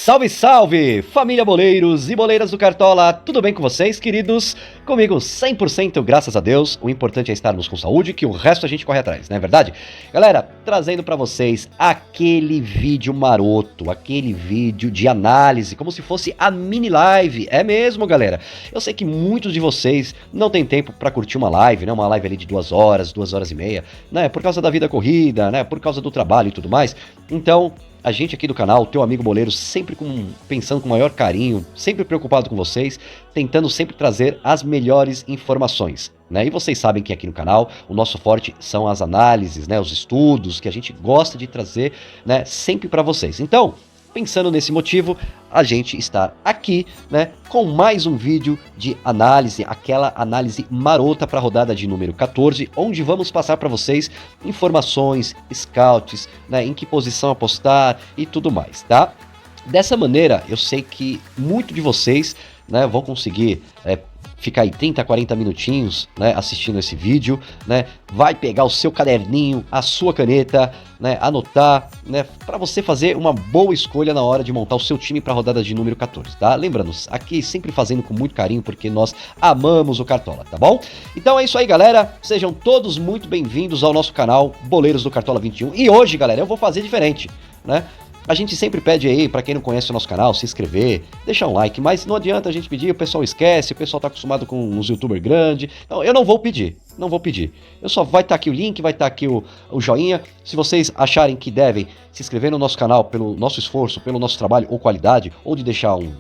Salve, salve! Família boleiros e boleiras do Cartola, tudo bem com vocês, queridos? Comigo 100%, graças a Deus. O importante é estarmos com saúde, que o resto a gente corre atrás, não é verdade? Galera, trazendo pra vocês aquele vídeo maroto, aquele vídeo de análise, como se fosse a mini live. É mesmo, galera. Eu sei que muitos de vocês não tem tempo pra curtir uma live, né? Uma live ali de 2 horas, 2 horas e meia, né? Por causa da vida corrida, né? Por causa do trabalho e tudo mais. Então, a gente aqui do canal, teu amigo boleiro, sempre pensando com o maior carinho, sempre preocupado com vocês, tentando sempre trazer as melhores informações, né? E vocês sabem que aqui no canal o nosso forte são as análises, né? Os estudos que a gente gosta de trazer, né? Sempre para vocês. Então, pensando nesse motivo, a gente está aqui, né, com mais um vídeo de análise, aquela análise marota para a rodada de número 14, onde vamos passar para vocês informações, scouts, né, em que posição apostar e tudo mais, tá? Dessa maneira, eu sei que muito de vocês, né, vão conseguir ficar aí 30, 40 minutinhos, né, assistindo esse vídeo, né, vai pegar o seu caderninho, a sua caneta, né, anotar, né, para você fazer uma boa escolha na hora de montar o seu time para a rodada de número 14, tá? Lembrando, aqui sempre fazendo com muito carinho, porque nós amamos o Cartola, tá bom? Então é isso aí, galera, sejam todos muito bem-vindos ao nosso canal Boleiros do Cartola 21, e hoje, galera, eu vou fazer diferente, né? A gente sempre pede aí, pra quem não conhece o nosso canal, se inscrever, deixar um like, mas não adianta a gente pedir, o pessoal esquece, o pessoal tá acostumado com uns youtubers grandes, então eu não vou pedir. Eu só vai estar aqui o link, vai estar aqui o joinha. Se vocês acharem que devem se inscrever no nosso canal pelo nosso esforço, pelo nosso trabalho ou qualidade, ou de deixar um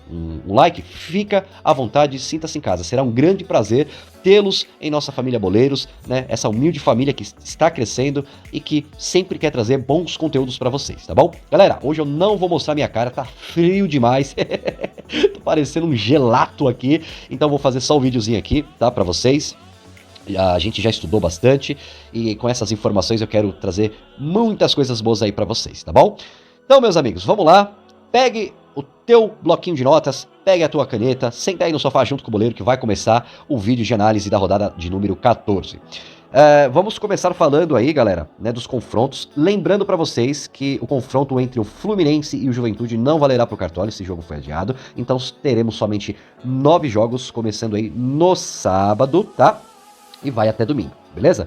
like, fica à vontade, sinta-se em casa. Será um grande prazer tê-los em nossa família Boleiros, né? Essa humilde família que está crescendo e que sempre quer trazer bons conteúdos para vocês, tá bom? Galera, hoje eu não vou mostrar minha cara, tá frio demais. Tô parecendo um gelato aqui, então vou fazer só um videozinho aqui, tá, para vocês. A gente já estudou bastante e com essas informações eu quero trazer muitas coisas boas aí pra vocês, tá bom? Então, meus amigos, vamos lá. Pegue o teu bloquinho de notas, pegue a tua caneta, senta aí no sofá junto com o boleiro que vai começar o vídeo de análise da rodada de número 14. Vamos começar falando aí, galera, né, dos confrontos. Lembrando pra vocês que o confronto entre o Fluminense e o Juventude não valerá pro Cartola, esse jogo foi adiado. Então teremos somente 9 jogos, começando aí no sábado, tá? E vai até domingo, beleza?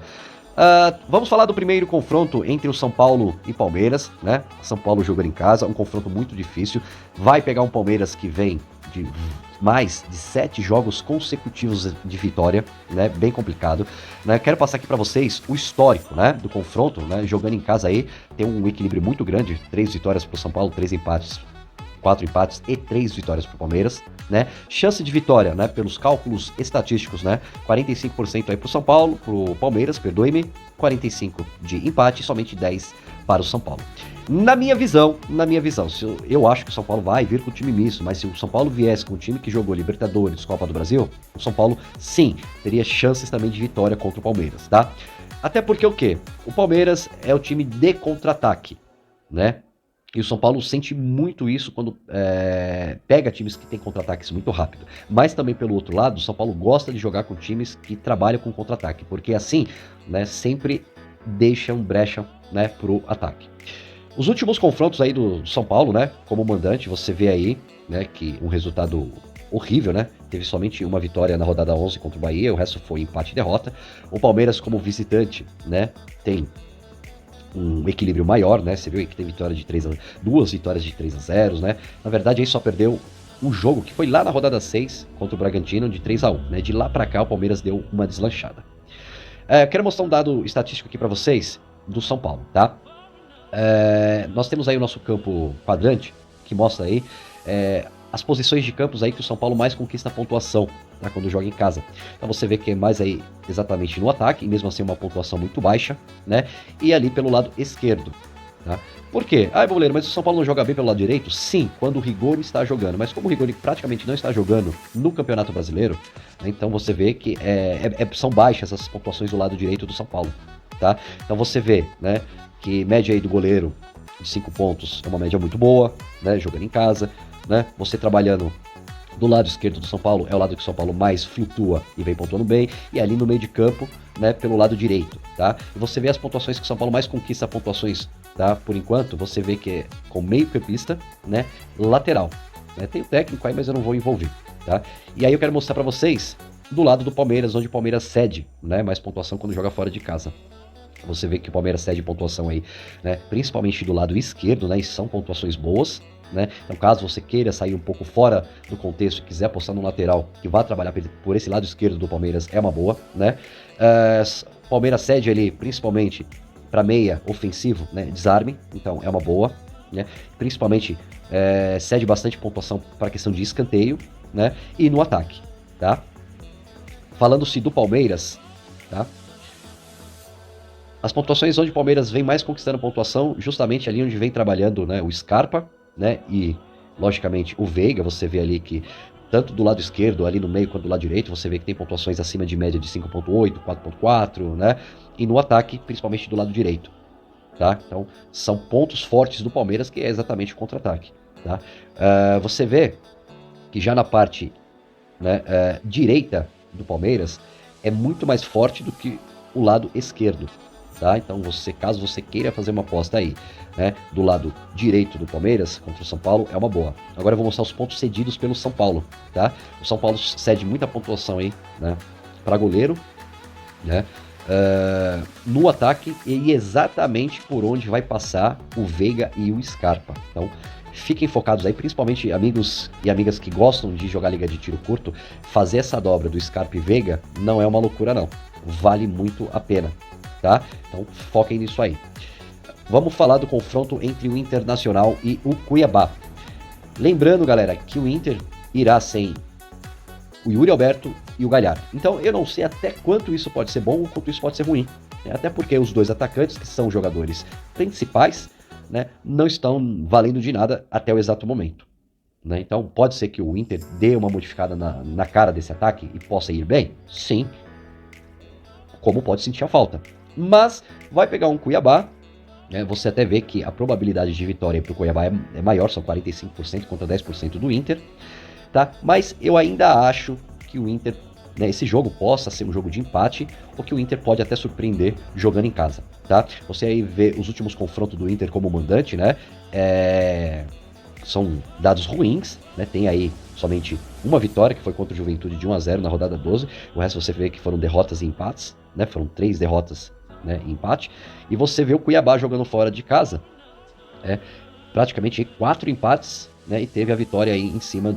Vamos falar do primeiro confronto entre o São Paulo e Palmeiras, né? São Paulo jogando em casa, um confronto muito difícil. Vai pegar um Palmeiras que vem de mais de 7 jogos consecutivos de vitória, né? Bem complicado, né? Quero passar aqui para vocês o histórico, né, do confronto, né? Jogando em casa aí, tem um equilíbrio muito grande, 3 vitórias para o São Paulo, 3 empates. 4 empates e 3 vitórias para o Palmeiras, né? Chance de vitória, né? Pelos cálculos estatísticos, né? 45% aí para o São Paulo, para o Palmeiras, perdoe-me, 45% de empate e somente 10% para o São Paulo. Na minha visão, eu acho que o São Paulo vai vir com o time misto, mas se o São Paulo viesse com o time que jogou Libertadores, Copa do Brasil, o São Paulo, sim, teria chances também de vitória contra o Palmeiras, tá? Até porque o quê? O Palmeiras é o time de contra-ataque, né? E o São Paulo sente muito isso quando pega times que tem contra-ataques muito rápido. Mas também pelo outro lado, o São Paulo gosta de jogar com times que trabalham com contra-ataque. Porque assim, né, sempre deixam brecha, né, pro ataque. Os últimos confrontos aí do São Paulo, né, como mandante, você vê aí, né, que um resultado horrível, né? Teve somente uma vitória na rodada 11 contra o Bahia, o resto foi empate e derrota. O Palmeiras como visitante, né, tem um equilíbrio maior, né? Você viu aí que tem duas vitórias de 3-0, né? Na verdade, aí só perdeu um jogo que foi lá na rodada 6 contra o Bragantino de 3-1, né? De lá pra cá o Palmeiras deu uma deslanchada. Quero mostrar um dado estatístico aqui pra vocês do São Paulo, tá? Nós temos aí o nosso campo quadrante que mostra aí as posições de campos aí que o São Paulo mais conquista a pontuação, né, quando joga em casa. Então você vê que é mais aí exatamente no ataque, e mesmo assim uma pontuação muito baixa, né? E ali pelo lado esquerdo, tá? Por quê? Boleiro, mas o São Paulo não joga bem pelo lado direito? Sim, quando o Rigoni está jogando. Mas como o Rigoni praticamente não está jogando no Campeonato Brasileiro, né, então você vê que são baixas essas pontuações do lado direito do São Paulo, tá? Então você vê, né, que média aí do goleiro de 5 pontos é uma média muito boa, né, jogando em casa, né? Você trabalhando do lado esquerdo do São Paulo, é o lado que o São Paulo mais flutua e vem pontuando bem, e ali no meio de campo, né, pelo lado direito, tá? E você vê as pontuações que o São Paulo mais conquista, pontuações tá? Por enquanto, você vê que é com meio campista, né? Lateral. Né? Tem o técnico aí, mas eu não vou envolver, tá? E aí eu quero mostrar para vocês do lado do Palmeiras, onde o Palmeiras cede, né? Mais pontuação quando joga fora de casa. Você vê que o Palmeiras cede pontuação aí, né? Principalmente do lado esquerdo, né? E são pontuações boas, né? Então, caso você queira sair um pouco fora do contexto e quiser apostar no lateral que vá trabalhar por esse lado esquerdo do Palmeiras, é uma boa, né? Palmeiras cede ali, principalmente para meia ofensivo, né? Desarme, então é uma boa, né? Principalmente cede bastante pontuação para a questão de escanteio, né? E no ataque, tá? Falando-se do Palmeiras, tá? As pontuações onde o Palmeiras vem mais conquistando pontuação, justamente ali onde vem trabalhando, né, o Scarpa, né, e logicamente o Veiga, você vê ali que tanto do lado esquerdo, ali no meio, quanto do lado direito, você vê que tem pontuações acima de média de 5.8, 4.4, né, e no ataque, principalmente do lado direito, tá? Então, são pontos fortes do Palmeiras, que é exatamente o contra-ataque, tá? Você vê que já na parte, né, direita do Palmeiras é muito mais forte do que o lado esquerdo. Tá? Então, caso você queira fazer uma aposta aí, né, do lado direito do Palmeiras contra o São Paulo, é uma boa. Agora eu vou mostrar os pontos cedidos pelo São Paulo, tá? O São Paulo cede muita pontuação aí, né, para goleiro, né, no ataque e exatamente por onde vai passar o Veiga e o Scarpa. Então, fiquem focados aí, principalmente amigos e amigas que gostam de jogar liga de tiro curto, fazer essa dobra do Scarpa e Veiga não é uma loucura não, vale muito a pena. Tá? Então foquem nisso aí. Vamos falar do confronto entre o Internacional e o Cuiabá. Lembrando, galera, que o Inter irá sem o Yuri Alberto e o Galhardo. Então eu não sei até quanto isso pode ser bom ou quanto isso pode ser ruim. Né? Até porque os dois atacantes, que são jogadores principais, né, não estão valendo de nada até o exato momento. Né? Então pode ser que o Inter dê uma modificada na cara desse ataque e possa ir bem? Sim. Como pode sentir a falta. Mas vai pegar um Cuiabá, né, você até vê que a probabilidade de vitória para o Cuiabá é maior, são 45% contra 10% do Inter, tá? Mas eu ainda acho que o Inter, né, esse jogo possa ser um jogo de empate, ou que o Inter pode até surpreender jogando em casa, tá? Você aí vê os últimos confrontos do Inter como mandante, né? São dados ruins, né? Tem aí somente uma vitória, que foi contra o Juventude de 1-0 na rodada 12, o resto você vê que foram derrotas e empates, né? Foram 3 derrotas, né, em empate, e você vê o Cuiabá jogando fora de casa, praticamente 4 empates, né, e teve a vitória aí em cima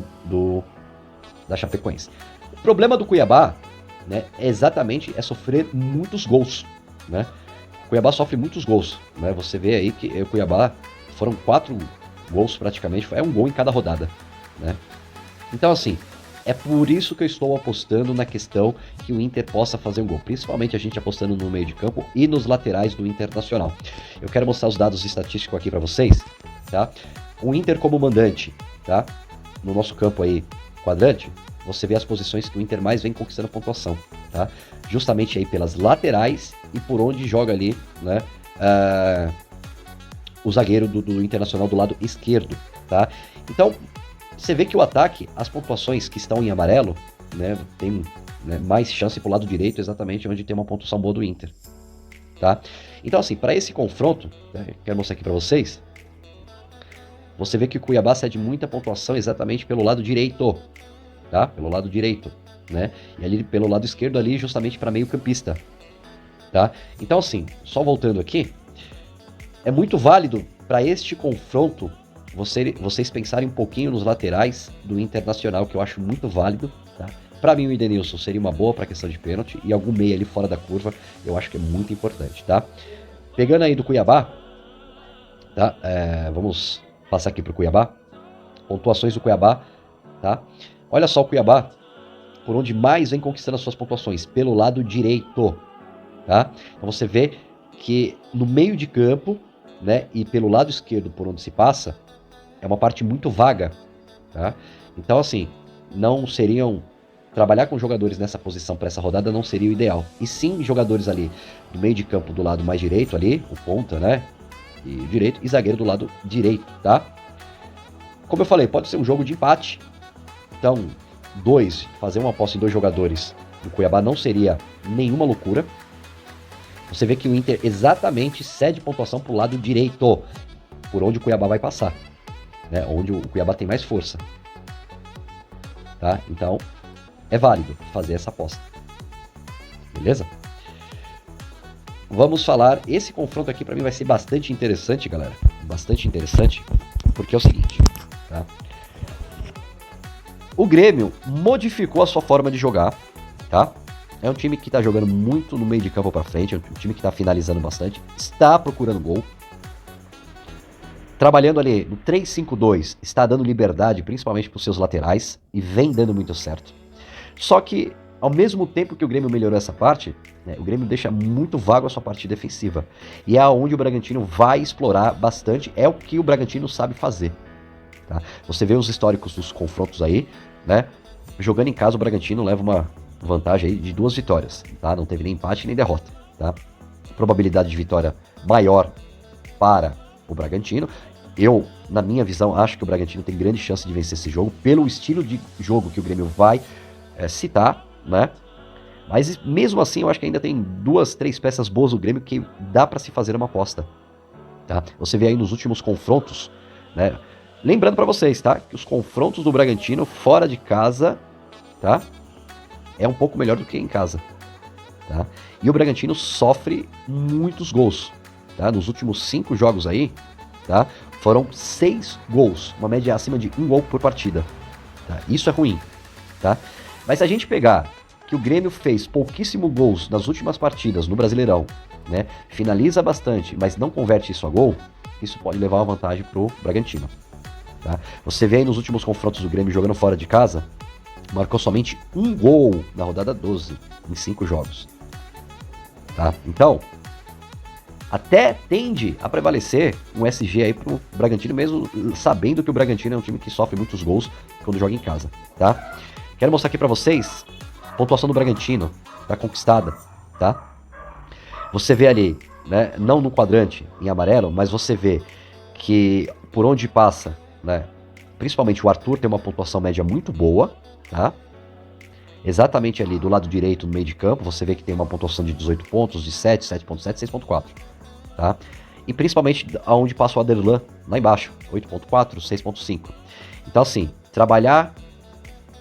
da Chapecoense. O problema do Cuiabá, né, é sofrer muitos gols, né? O Cuiabá sofre muitos gols, né? Você vê aí que o Cuiabá foram 4 gols praticamente, é um gol em cada rodada, né? Então assim, é por isso que eu estou apostando na questão que o Inter possa fazer um gol, principalmente a gente apostando no meio de campo e nos laterais do Internacional. Eu quero mostrar os dados estatísticos aqui para vocês, tá? O Inter como mandante, tá? No nosso campo aí, quadrante, você vê as posições que o Inter mais vem conquistando pontuação, tá? Justamente aí pelas laterais e por onde joga ali, né? O zagueiro do Internacional do lado esquerdo, tá? Então, você vê que o ataque, as pontuações que estão em amarelo, né, tem, né, mais chance pro lado direito, exatamente onde tem uma pontuação boa do Inter, tá? Então assim, para esse confronto, né, quero mostrar aqui para vocês, você vê que o Cuiabá cede muita pontuação exatamente pelo lado direito, tá? Pelo lado direito, né? E ali pelo lado esquerdo ali justamente para meio campista, tá? Então assim, só voltando aqui, é muito válido para este confronto vocês pensarem um pouquinho nos laterais do Internacional, que eu acho muito válido, tá? Para mim o Edenilson seria uma boa para questão de pênalti, e algum meia ali fora da curva, eu acho que é muito importante, tá? Pegando aí do Cuiabá, tá? Vamos passar aqui pro Cuiabá, pontuações do Cuiabá, tá? Olha só o Cuiabá, por onde mais vem conquistando as suas pontuações, pelo lado direito, tá? Então você vê que no meio de campo, né, e pelo lado esquerdo por onde se passa, é uma parte muito vaga, tá? Então, assim, não seriam... Trabalhar com jogadores nessa posição para essa rodada não seria o ideal. E sim, jogadores ali do meio de campo do lado mais direito ali, o ponta, né? E direito, e zagueiro do lado direito, tá? Como eu falei, pode ser um jogo de empate. Então, fazer uma aposta em 2 jogadores no Cuiabá não seria nenhuma loucura, Você vê que o Inter exatamente cede pontuação pro lado direito, por onde o Cuiabá vai passar, né? Onde o Cuiabá tem mais força. Tá? Então, é válido fazer essa aposta. Beleza? Vamos falar, esse confronto aqui para mim vai ser bastante interessante, galera. Bastante interessante, porque é o seguinte, tá? O Grêmio modificou a sua forma de jogar, tá? É um time que tá jogando muito no meio de campo para frente, é um time que tá finalizando bastante, está procurando gol. Trabalhando ali no 3-5-2, está dando liberdade principalmente para os seus laterais e vem dando muito certo. Só que, ao mesmo tempo que o Grêmio melhorou essa parte, né, o Grêmio deixa muito vago a sua parte defensiva. E é aonde o Bragantino vai explorar bastante, é o que o Bragantino sabe fazer. Tá? Você vê os históricos dos confrontos aí, né? Jogando em casa, o Bragantino leva uma vantagem aí de 2 vitórias. Tá? Não teve nem empate nem derrota. Tá? Probabilidade de vitória maior para o Bragantino. Eu, na minha visão, acho que o Bragantino tem grande chance de vencer esse jogo, pelo estilo de jogo que o Grêmio vai citar, né? Mas mesmo assim, eu acho que ainda tem 2, 3 peças boas do Grêmio que dá para se fazer uma aposta. Tá? Você vê aí nos últimos confrontos, né? Lembrando para vocês, tá? Que os confrontos do Bragantino fora de casa, tá? É um pouco melhor do que em casa, tá? E o Bragantino sofre muitos gols, tá? Nos últimos 5 jogos aí, tá? Foram 6 gols, uma média acima de 1 gol por partida. Tá? Isso é ruim, tá? Mas se a gente pegar que o Grêmio fez pouquíssimo gols nas últimas partidas no Brasileirão, né? Finaliza bastante, mas não converte isso a gol, isso pode levar uma vantagem pro Bragantino. Tá? Você vê aí nos últimos confrontos do Grêmio jogando fora de casa, marcou somente 1 gol na rodada 12, em 5 jogos. Tá? Então, até tende a prevalecer um SG aí pro Bragantino, mesmo sabendo que o Bragantino é um time que sofre muitos gols quando joga em casa. Tá? Quero mostrar aqui pra vocês a pontuação do Bragantino, tá conquistada. Tá? Você vê ali, né, não no quadrante em amarelo, mas você vê que por onde passa, né, principalmente o Arthur tem uma pontuação média muito boa, tá? Exatamente ali do lado direito no meio de campo, você vê que tem uma pontuação de 18 pontos, de 7, 7.7, 6.4, tá? E principalmente aonde passa o Aderlan, lá embaixo, 8.4, 6.5. Então assim, trabalhar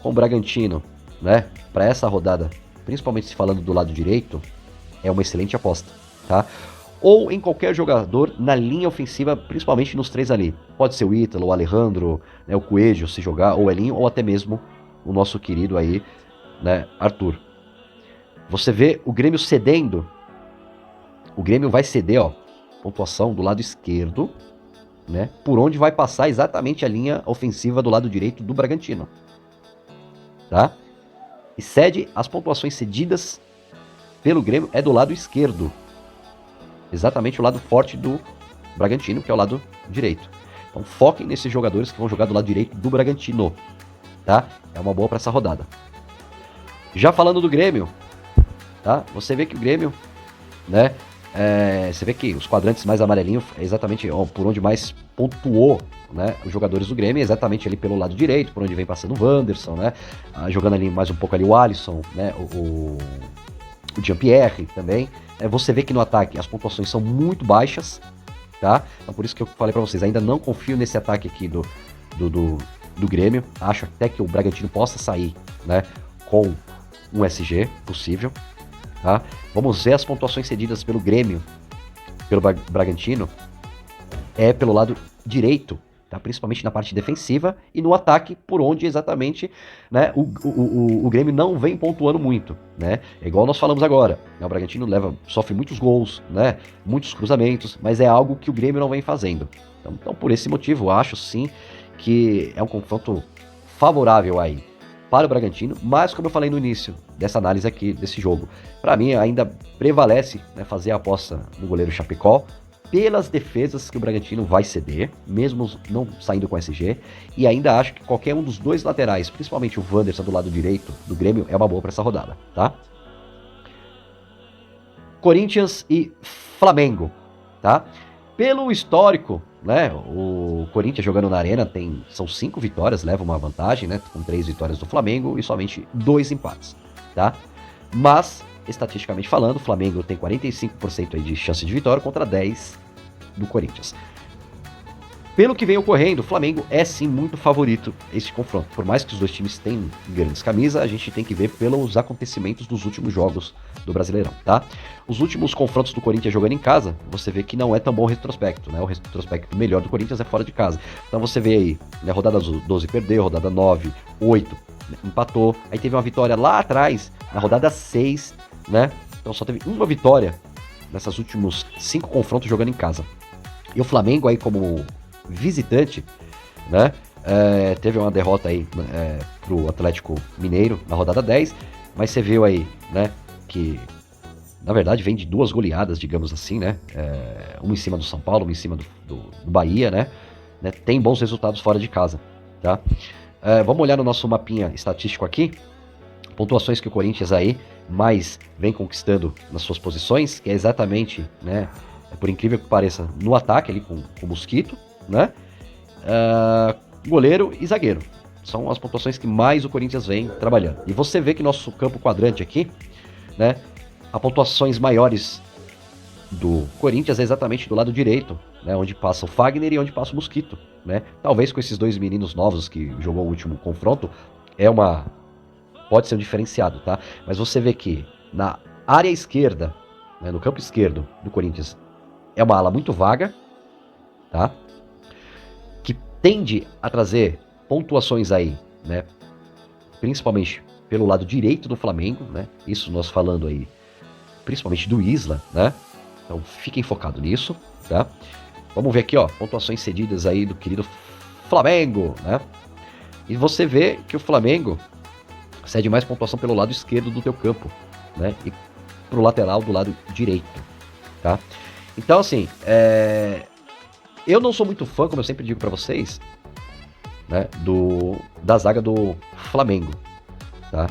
com o Bragantino, né, para essa rodada, principalmente se falando do lado direito, é uma excelente aposta, tá? Ou em qualquer jogador na linha ofensiva, principalmente nos 3 ali. Pode ser o Ítalo, o Alejandro, né, o Coelho, se jogar, ou o Elinho, ou até mesmo o nosso querido aí, né, Arthur. Você vê o Grêmio cedendo. O Grêmio vai ceder, ó, pontuação do lado esquerdo, né, por onde vai passar exatamente a linha ofensiva do lado direito do Bragantino. Tá? E cede as pontuações cedidas pelo Grêmio é do lado esquerdo. Exatamente o lado forte do Bragantino, que é o lado direito. Então foquem nesses jogadores que vão jogar do lado direito do Bragantino, tá? É uma boa para essa rodada. Já falando do Grêmio, tá? Você vê que o Grêmio, né? Você vê que os quadrantes mais amarelinhos é exatamente por onde mais pontuou, né? Os jogadores do Grêmio, exatamente ali pelo lado direito, por onde vem passando o Wanderson, né? Jogando ali mais um pouco ali o Alisson, né? O Jean-Pierre também. Você vê que no ataque as pontuações são muito baixas, tá? Então por isso que eu falei pra vocês, ainda não confio nesse ataque aqui do Grêmio. Acho até que o Bragantino possa sair, né, com um SG possível, tá? Vamos ver as pontuações cedidas pelo Grêmio, pelo Bragantino, é pelo lado direito, tá? Principalmente na parte defensiva e no ataque, por onde exatamente, né, o Grêmio não vem pontuando muito, né? É igual nós falamos agora, né? O Bragantino sofre muitos gols, né? Muitos cruzamentos, mas é algo que o Grêmio não vem fazendo. Então por esse motivo, eu acho sim que é um confronto favorável aí para o Bragantino, mas como eu falei no início dessa análise aqui, desse jogo, para mim ainda prevalece, né, fazer a aposta no goleiro Chapecó, pelas defesas que o Bragantino vai ceder, mesmo não saindo com SG, e ainda acho que qualquer um dos 2 laterais, principalmente o Wanderson do lado direito do Grêmio, é uma boa para essa rodada, tá? Corinthians e Flamengo, tá? Pelo histórico, né, o Corinthians jogando na Arena são 5 vitórias, leva uma vantagem, né, com 3 vitórias do Flamengo e somente 2 empates, tá? Mas estatisticamente falando, o Flamengo tem 45% aí de chance de vitória contra 10% do Corinthians. Pelo que vem ocorrendo, o Flamengo é sim muito favorito esse confronto. Por mais que os dois times tenham grandes camisas, a gente tem que ver pelos acontecimentos dos últimos jogos do Brasileirão, tá? Os últimos confrontos do Corinthians jogando em casa, você vê que não é tão bom o retrospecto, né? O retrospecto melhor do Corinthians é fora de casa. Então você vê aí, né, rodada 12 perdeu, rodada 9, 8 empatou, aí teve uma vitória lá atrás, na rodada 6, né? Então só teve uma vitória nessas últimos 5 confrontos jogando em casa. E o Flamengo aí como visitante, né? Teve uma derrota aí pro Atlético Mineiro na rodada 10, mas você viu aí, né, que na verdade vem de 2 goleadas, digamos assim, né? Uma em cima do São Paulo, uma em cima do Bahia, né? Tem bons resultados fora de casa, tá? Vamos olhar no nosso mapinha estatístico aqui, pontuações que o Corinthians aí mais vem conquistando nas suas posições, que é exatamente, né, por incrível que pareça, no ataque ali com o Mosquito, né? Goleiro e zagueiro. São as pontuações que mais o Corinthians vem trabalhando. E você vê que nosso campo quadrante aqui, né? As pontuações maiores do Corinthians é exatamente do lado direito, né? Onde passa o Fagner e onde passa o Mosquito, né? Talvez com esses 2 meninos novos que jogou o último confronto, pode ser um diferenciado, tá? Mas você vê que na área esquerda, né, no campo esquerdo do Corinthians, é uma ala muito vaga, tá? Que tende a trazer pontuações aí, né? Principalmente pelo lado direito do Flamengo, né? Isso nós falando aí, principalmente do Isla, né? Então fiquem focados nisso, tá? Vamos ver aqui, ó, pontuações cedidas aí do querido Flamengo, né? E você vê que o Flamengo cede mais pontuação pelo lado esquerdo do teu campo, né? E pro lateral do lado direito, tá? Então, assim, eu não sou muito fã, como eu sempre digo pra vocês, né, da zaga do Flamengo, tá?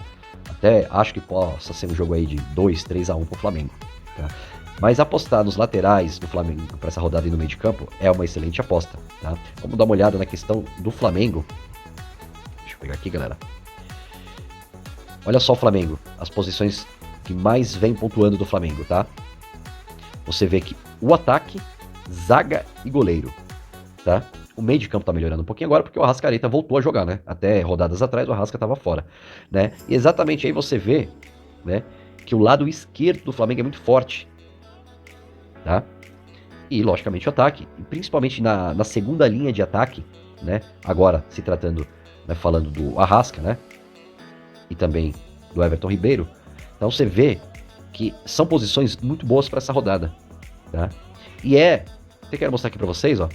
Até acho que possa ser um jogo aí de 2-3-1 pro Flamengo, tá? Mas apostar nos laterais do Flamengo para essa rodada aí no meio de campo é uma excelente aposta, tá? Vamos dar uma olhada na questão do Flamengo. Deixa eu pegar aqui, galera. Olha só o Flamengo, as posições que mais vem pontuando do Flamengo, tá? Você vê que o ataque, zaga e goleiro, tá? O meio de campo tá melhorando um pouquinho agora porque o Arrascaeta voltou a jogar, né? Até rodadas atrás o Arrasca tava fora, né? E exatamente aí você vê, né, que o lado esquerdo do Flamengo é muito forte, tá? E logicamente o ataque, e principalmente na segunda linha de ataque, né? Agora se tratando, né, falando do Arrasca, né? E também do Everton Ribeiro. Então você vê que são posições muito boas para essa rodada, tá? E eu quero mostrar aqui para vocês, ó,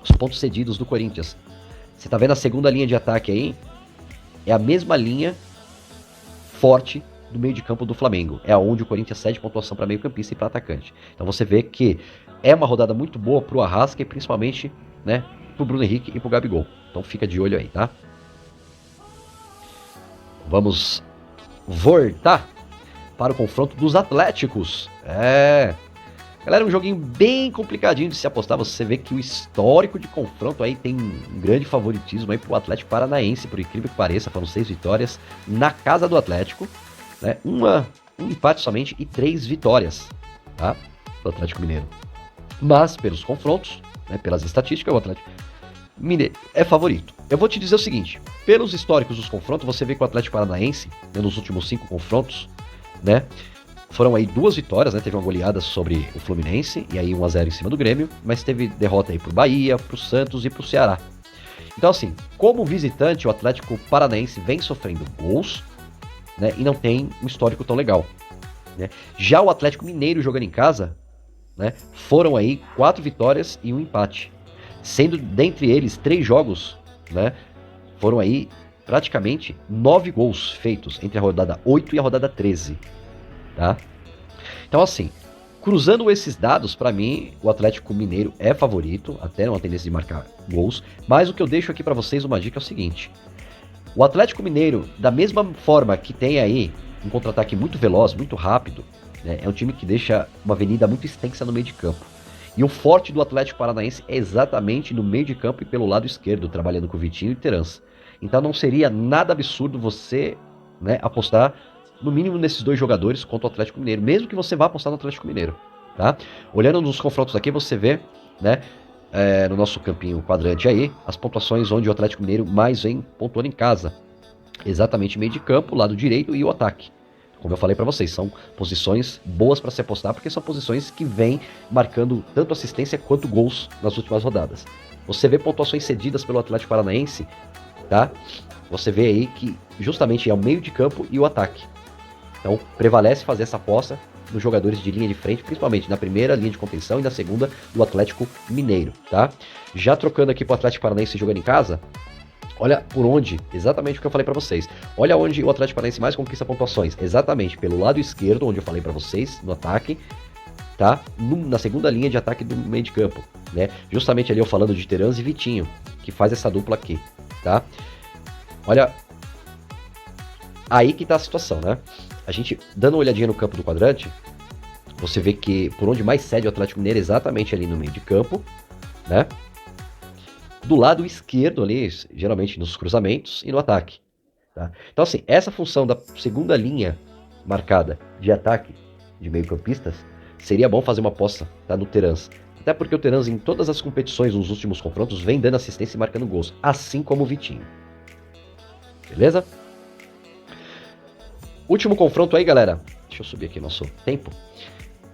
os pontos cedidos do Corinthians. Você tá vendo a segunda linha de ataque aí? É a mesma linha forte do meio de campo do Flamengo. É onde o Corinthians cede pontuação para meio campista e para atacante. Então você vê que é uma rodada muito boa pro Arrasca e principalmente, né, pro Bruno Henrique e pro Gabigol. Então fica de olho aí, tá? Vamos voltar para o confronto dos Atléticos. Galera, um joguinho bem complicadinho de se apostar. Você vê que o histórico de confronto aí tem um grande favoritismo aí pro Atlético Paranaense, por incrível que pareça. Foram 6 vitórias na casa do Atlético, né? Um empate somente e 3 vitórias, tá? Do Atlético Mineiro. Mas, pelos confrontos, né, pelas estatísticas, o Atlético Mineiro é favorito. Eu vou te dizer o seguinte, pelos históricos dos confrontos, você vê que o Atlético Paranaense, né, nos últimos 5 confrontos, né, foram aí 2 vitórias, né? Teve uma goleada sobre o Fluminense e aí 1-0 em cima do Grêmio, mas teve derrota aí pro Bahia, pro Santos e pro Ceará. Então assim, como visitante, o Atlético Paranaense vem sofrendo gols, né? E não tem um histórico tão legal, né? Já o Atlético Mineiro jogando em casa, né? Foram aí 4 vitórias e 1 empate, sendo dentre eles 3 jogos, né? Foram aí praticamente 9 gols feitos entre a rodada 8 e a rodada 13. Tá? Então assim, cruzando esses dados, para mim, o Atlético Mineiro é favorito, até uma tendência de marcar gols, mas o que eu deixo aqui para vocês uma dica é o seguinte, o Atlético Mineiro, da mesma forma que tem aí um contra-ataque muito veloz, muito rápido, né, é um time que deixa uma avenida muito extensa no meio de campo, e o forte do Atlético Paranaense é exatamente no meio de campo e pelo lado esquerdo, trabalhando com Vitinho e Terans. Então não seria nada absurdo você, né, apostar no mínimo nesses dois jogadores contra o Atlético Mineiro, mesmo que você vá apostar no Atlético Mineiro, tá? Olhando nos confrontos aqui, você vê, né, no nosso campinho quadrante aí, as pontuações onde o Atlético Mineiro mais vem pontuando em casa. Exatamente meio de campo, lado direito e o ataque. Como eu falei para vocês, são posições boas para se apostar, porque são posições que vêm marcando tanto assistência quanto gols nas últimas rodadas. Você vê pontuações cedidas pelo Atlético Paranaense, tá? Você vê aí que justamente é o meio de campo e o ataque. Então, prevalece fazer essa aposta nos jogadores de linha de frente, principalmente na primeira linha de contenção e na segunda do Atlético Mineiro, tá? Já trocando aqui pro Atlético Paranaense jogando em casa, olha por onde, exatamente o que eu falei pra vocês. Olha onde o Atlético Paranaense mais conquista pontuações. Exatamente pelo lado esquerdo, onde eu falei pra vocês, no ataque, tá? Na segunda linha de ataque do meio de campo, né? Justamente ali eu falando de Terans e Vitinho, que faz essa dupla aqui, tá? Olha, aí que tá a situação, né? A gente, dando uma olhadinha no campo do quadrante, você vê que por onde mais cede o Atlético Mineiro é exatamente ali no meio de campo, né? Do lado esquerdo ali, geralmente nos cruzamentos e no ataque. Tá? Então assim, essa função da segunda linha marcada de ataque de meio-campistas, seria bom fazer uma aposta, tá, no Terans. Até porque o Terans em todas as competições, nos últimos confrontos, vem dando assistência e marcando gols, assim como o Vitinho. Beleza? Último confronto aí, galera. Deixa eu subir aqui nosso tempo.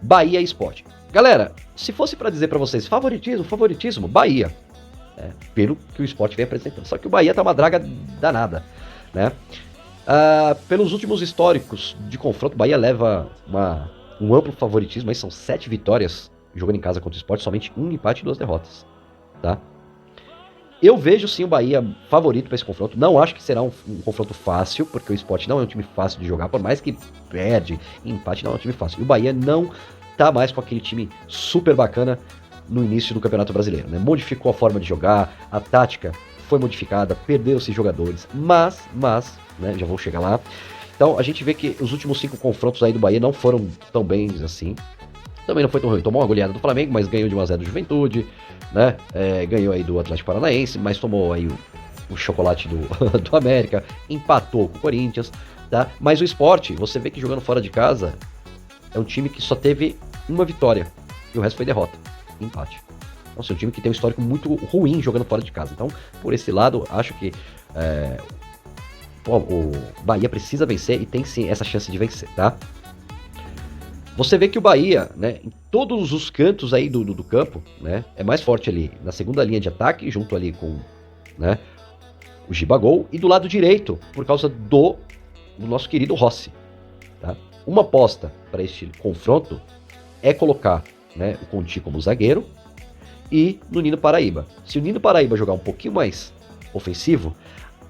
Bahia e Sport. Galera, se fosse para dizer para vocês favoritismo, Bahia. Pelo que o Sport vem apresentando. Só que o Bahia tá uma draga danada, né? Pelos últimos históricos de confronto, o Bahia leva um amplo favoritismo. Aí são 7 vitórias jogando em casa contra o Sport, somente 1 empate e 2 derrotas, tá? Eu vejo sim o Bahia favorito para esse confronto. Não acho que será um confronto fácil, porque o Sport não é um time fácil de jogar, por mais que perde, empate não é um time fácil. E o Bahia não tá mais com aquele time super bacana no início do Campeonato Brasileiro, né? Modificou a forma de jogar, a tática foi modificada, perdeu-se jogadores, mas, né, já vou chegar lá. Então a gente vê que os últimos 5 confrontos aí do Bahia não foram tão bem assim. Também não foi tão ruim, tomou uma goleada do Flamengo, mas ganhou de 1-0 do Juventude, né? Ganhou aí do Atlético Paranaense, mas tomou aí o chocolate do América, empatou com o Corinthians, tá? Mas o Sport, você vê que jogando fora de casa, é um time que só teve uma vitória, e o resto foi derrota, empate. Então, é um time que tem um histórico muito ruim jogando fora de casa. Então, por esse lado, acho que o Bahia precisa vencer e tem sim essa chance de vencer, tá? Você vê que o Bahia, né, em todos os cantos aí do campo, né, é mais forte ali na segunda linha de ataque, junto ali com, né, o Gibagol, e do lado direito, por causa do nosso querido Rossi. Tá? Uma aposta para este confronto é colocar, né, o Conti como zagueiro e no Nino Paraíba. Se o Nino Paraíba jogar um pouquinho mais ofensivo,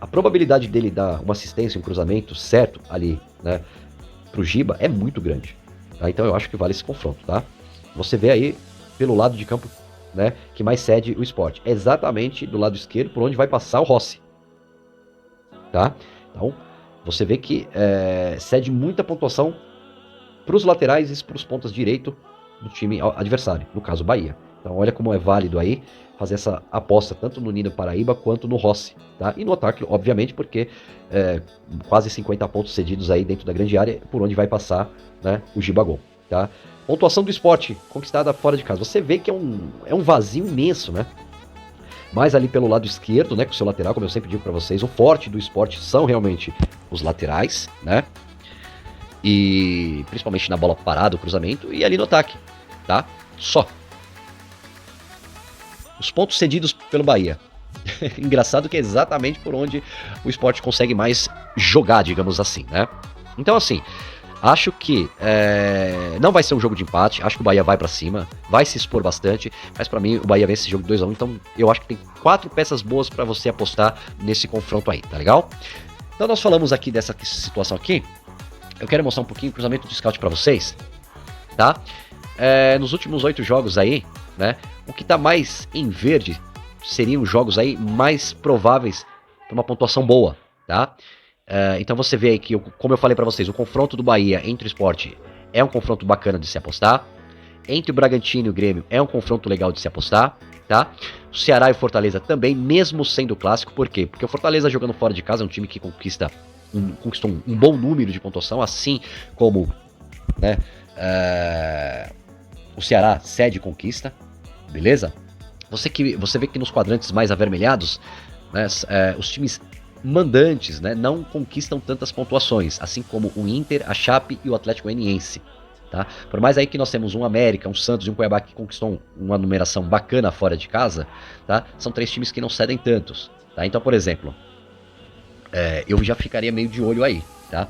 a probabilidade dele dar uma assistência, um cruzamento certo ali, né, pro Giba é muito grande. Tá? Então eu acho que vale esse confronto, tá? Você vê aí pelo lado de campo, né, que mais cede o Sport. É exatamente do lado esquerdo por onde vai passar o Rossi. Tá? Então você vê que cede muita pontuação para os laterais e para os pontas direito do time adversário, no caso Bahia. Então olha como é válido aí fazer essa aposta tanto no Nino Paraíba quanto no Rossi, tá? E no ataque, obviamente, porque quase 50 pontos cedidos aí dentro da grande área, por onde vai passar, né, o Gibagol, tá? Pontuação do Sport conquistada fora de casa. Você vê que é um vazio imenso, né? Mais ali pelo lado esquerdo, né, com o seu lateral, como eu sempre digo para vocês, o forte do Sport são realmente os laterais, né? E principalmente na bola parada, o cruzamento, e ali no ataque, tá? Só. Os pontos cedidos pelo Bahia. Engraçado que é exatamente por onde o Sport consegue mais jogar, digamos assim, né? Então, assim, acho que não vai ser um jogo de empate. Acho que o Bahia vai pra cima, vai se expor bastante. Mas pra mim, o Bahia vence esse jogo 2-1. Então, eu acho que tem 4 peças boas pra você apostar nesse confronto aí, tá legal? Então, nós falamos aqui dessa situação aqui. Eu quero mostrar um pouquinho o cruzamento de scout pra vocês, tá? Nos últimos 8 jogos aí, né? O que tá mais em verde seriam os jogos aí mais prováveis para uma pontuação boa, tá? Então você vê aí que, como eu falei para vocês, o confronto do Bahia entre o Sport é um confronto bacana de se apostar. Entre o Bragantino e o Grêmio é um confronto legal de se apostar, tá? O Ceará e o Fortaleza também, mesmo sendo clássico. Por quê? Porque o Fortaleza jogando fora de casa é um time que conquista conquistou um bom número de pontuação, assim como, né, o Ceará cede e conquista, beleza? Você vê que nos quadrantes mais avermelhados, né, os times mandantes, né, não conquistam tantas pontuações, assim como o Inter, a Chape e o Atlético Goianiense. Tá? Por mais aí que nós temos um América, um Santos e um Cuiabá que conquistou uma numeração bacana fora de casa, tá? São 3 times que não cedem tantos. Tá? Então, por exemplo, eu já ficaria meio de olho aí. Tá?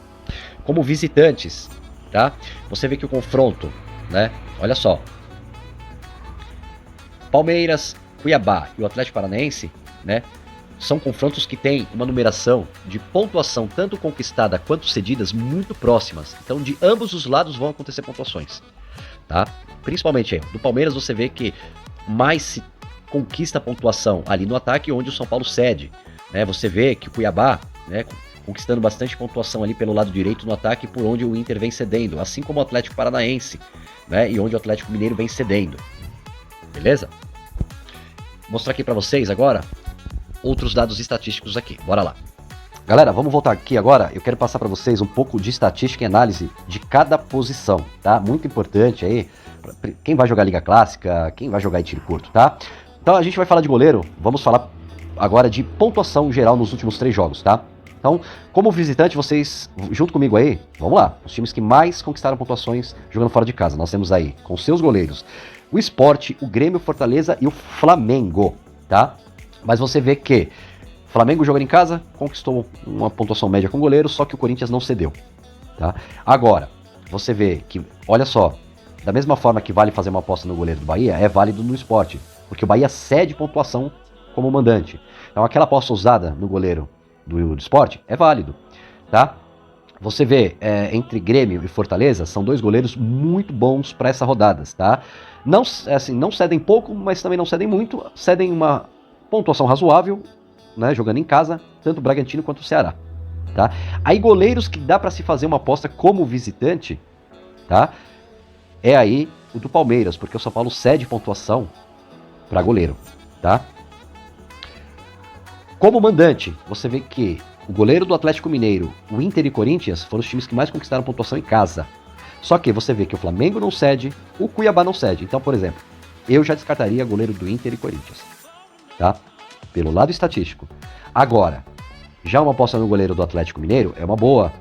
Como visitantes, tá? Você vê que o confronto, né? Olha só, Palmeiras, Cuiabá e o Atlético Paranaense, né? São confrontos que têm uma numeração de pontuação tanto conquistada quanto cedidas muito próximas. Então, de ambos os lados vão acontecer pontuações, tá? Principalmente aí, do Palmeiras você vê que mais se conquista a pontuação ali no ataque, onde o São Paulo cede, né? Você vê que o Cuiabá, né, conquistando bastante pontuação ali pelo lado direito no ataque, por onde o Inter vem cedendo, assim como o Atlético Paranaense, né, e onde o Atlético Mineiro vem cedendo. Beleza? Vou mostrar aqui para vocês agora outros dados estatísticos aqui. Bora lá. Galera, vamos voltar aqui agora. Eu quero passar para vocês um pouco de estatística e análise de cada posição, tá? Muito importante aí, quem vai jogar Liga Clássica, quem vai jogar em tiro curto, tá? Então a gente vai falar de goleiro, vamos falar agora de pontuação geral nos últimos 3 jogos, tá? Então, como visitante, vocês, junto comigo aí, vamos lá. Os times que mais conquistaram pontuações jogando fora de casa. Nós temos aí, com seus goleiros, o Sport, o Grêmio, Fortaleza e o Flamengo, tá? Mas você vê que o Flamengo jogando em casa, conquistou uma pontuação média com o goleiro, só que o Corinthians não cedeu. Tá? Agora, você vê que, olha só, da mesma forma que vale fazer uma aposta no goleiro do Bahia, é válido no Sport, porque o Bahia cede pontuação como mandante. Então aquela aposta usada no goleiro do Sport é válido. Tá? Você vê, entre Grêmio e Fortaleza, são 2 goleiros muito bons para essa rodada. Tá? Não, assim, não cedem pouco, mas também não cedem muito, cedem uma pontuação razoável, né, jogando em casa, tanto o Bragantino quanto o Ceará. Tá? Aí goleiros que dá para se fazer uma aposta como visitante, tá? É aí o do Palmeiras, porque o São Paulo cede pontuação para goleiro. Tá? Como mandante, você vê que o goleiro do Atlético Mineiro, o Inter e Corinthians foram os times que mais conquistaram pontuação em casa. Só que você vê que o Flamengo não cede, o Cuiabá não cede. Então, por exemplo, eu já descartaria goleiro do Inter e Corinthians. Tá? Pelo lado estatístico. Agora, já uma aposta no goleiro do Atlético Mineiro é uma boa,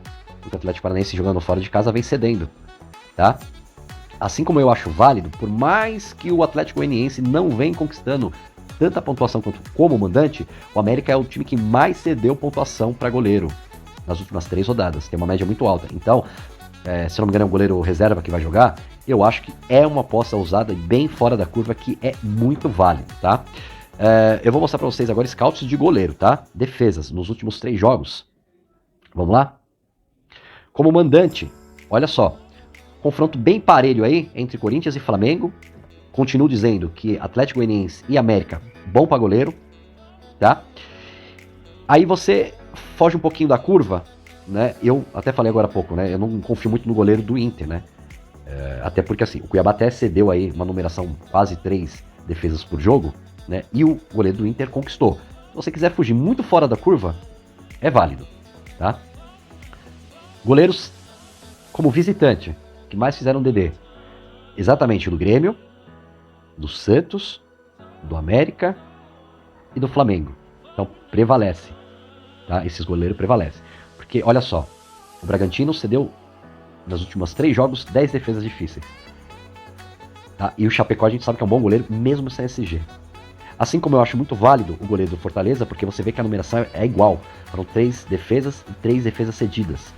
porque o Atlético Paranaense jogando fora de casa vem cedendo, tá? Assim como eu acho válido, por mais que o Atlético Goianiense não vem conquistando tanta pontuação quanto como mandante, o América é o time que mais cedeu pontuação para goleiro nas últimas 3 rodadas, tem uma média muito alta. Então, se não me engano é um goleiro reserva que vai jogar, eu acho que é uma aposta usada bem fora da curva que é muito válido, tá? Eu vou mostrar para vocês agora scouts de goleiro, tá? Defesas nos últimos 3 jogos. Vamos lá? Como mandante, olha só. Confronto bem parelho aí entre Corinthians e Flamengo. Continuo dizendo que Atlético Goianiense e América, bom para goleiro, tá? Aí você foge um pouquinho da curva, né? Eu até falei agora há pouco, né? Eu não confio muito no goleiro do Inter, né? Até porque assim, o Cuiabá até cedeu aí uma numeração quase 3 defesas por jogo, né? E o goleiro do Inter conquistou. Se você quiser fugir muito fora da curva, é válido, tá? Goleiros como visitante, que mais fizeram DD? Exatamente do Grêmio, do Santos, do América e do Flamengo. Então prevalece, tá? Esses goleiros prevalecem. Porque, olha só, o Bragantino cedeu nas últimas 3 jogos 10 defesas difíceis. Tá? E o Chapecó a gente sabe que é um bom goleiro, mesmo sem SG. Assim como eu acho muito válido o goleiro do Fortaleza, porque você vê que a numeração é igual. Foram 3 defesas e 3 defesas cedidas.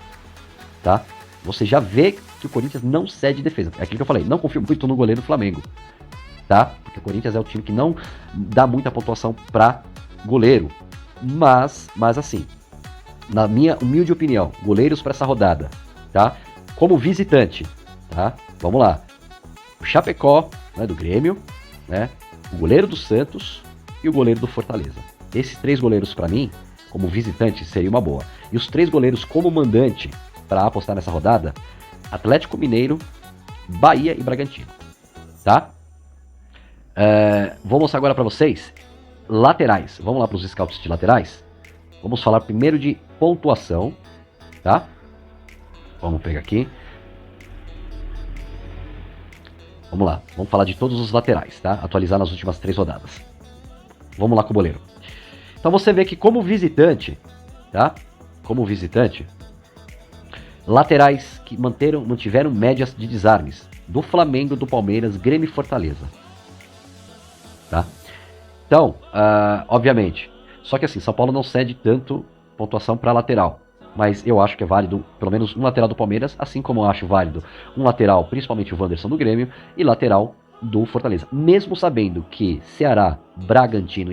Tá? Você já vê que o Corinthians não cede defesa. É aquilo que eu falei, não confio muito no goleiro do Flamengo. Tá? Porque o Corinthians é o time que não dá muita pontuação para goleiro. Mas assim, na minha humilde opinião, goleiros para essa rodada, tá? Como visitante, tá? Vamos lá. O Chapecó, né, do Grêmio, né? O goleiro do Santos e o goleiro do Fortaleza. Esses 3 goleiros para mim, como visitante, seria uma boa. E os 3 goleiros como mandante para apostar nessa rodada, Atlético Mineiro, Bahia e Bragantino, tá? Vou mostrar agora para vocês laterais. Vamos lá para os scouts de laterais. Vamos falar primeiro de pontuação, tá? Vamos pegar aqui. Vamos lá, vamos falar de todos os laterais, tá? Atualizar nas últimas 3 rodadas. Vamos lá com o boleiro. Então você vê que como visitante, tá? Como visitante, laterais que mantiveram médias de desarmes do Flamengo, do Palmeiras, Grêmio e Fortaleza. Tá? Então, obviamente, só que assim, São Paulo não cede tanto pontuação para lateral. Mas eu acho que é válido pelo menos um lateral do Palmeiras, assim como eu acho válido um lateral, principalmente o Wanderson do Grêmio, e lateral do Fortaleza. Mesmo sabendo que Ceará, Bragantino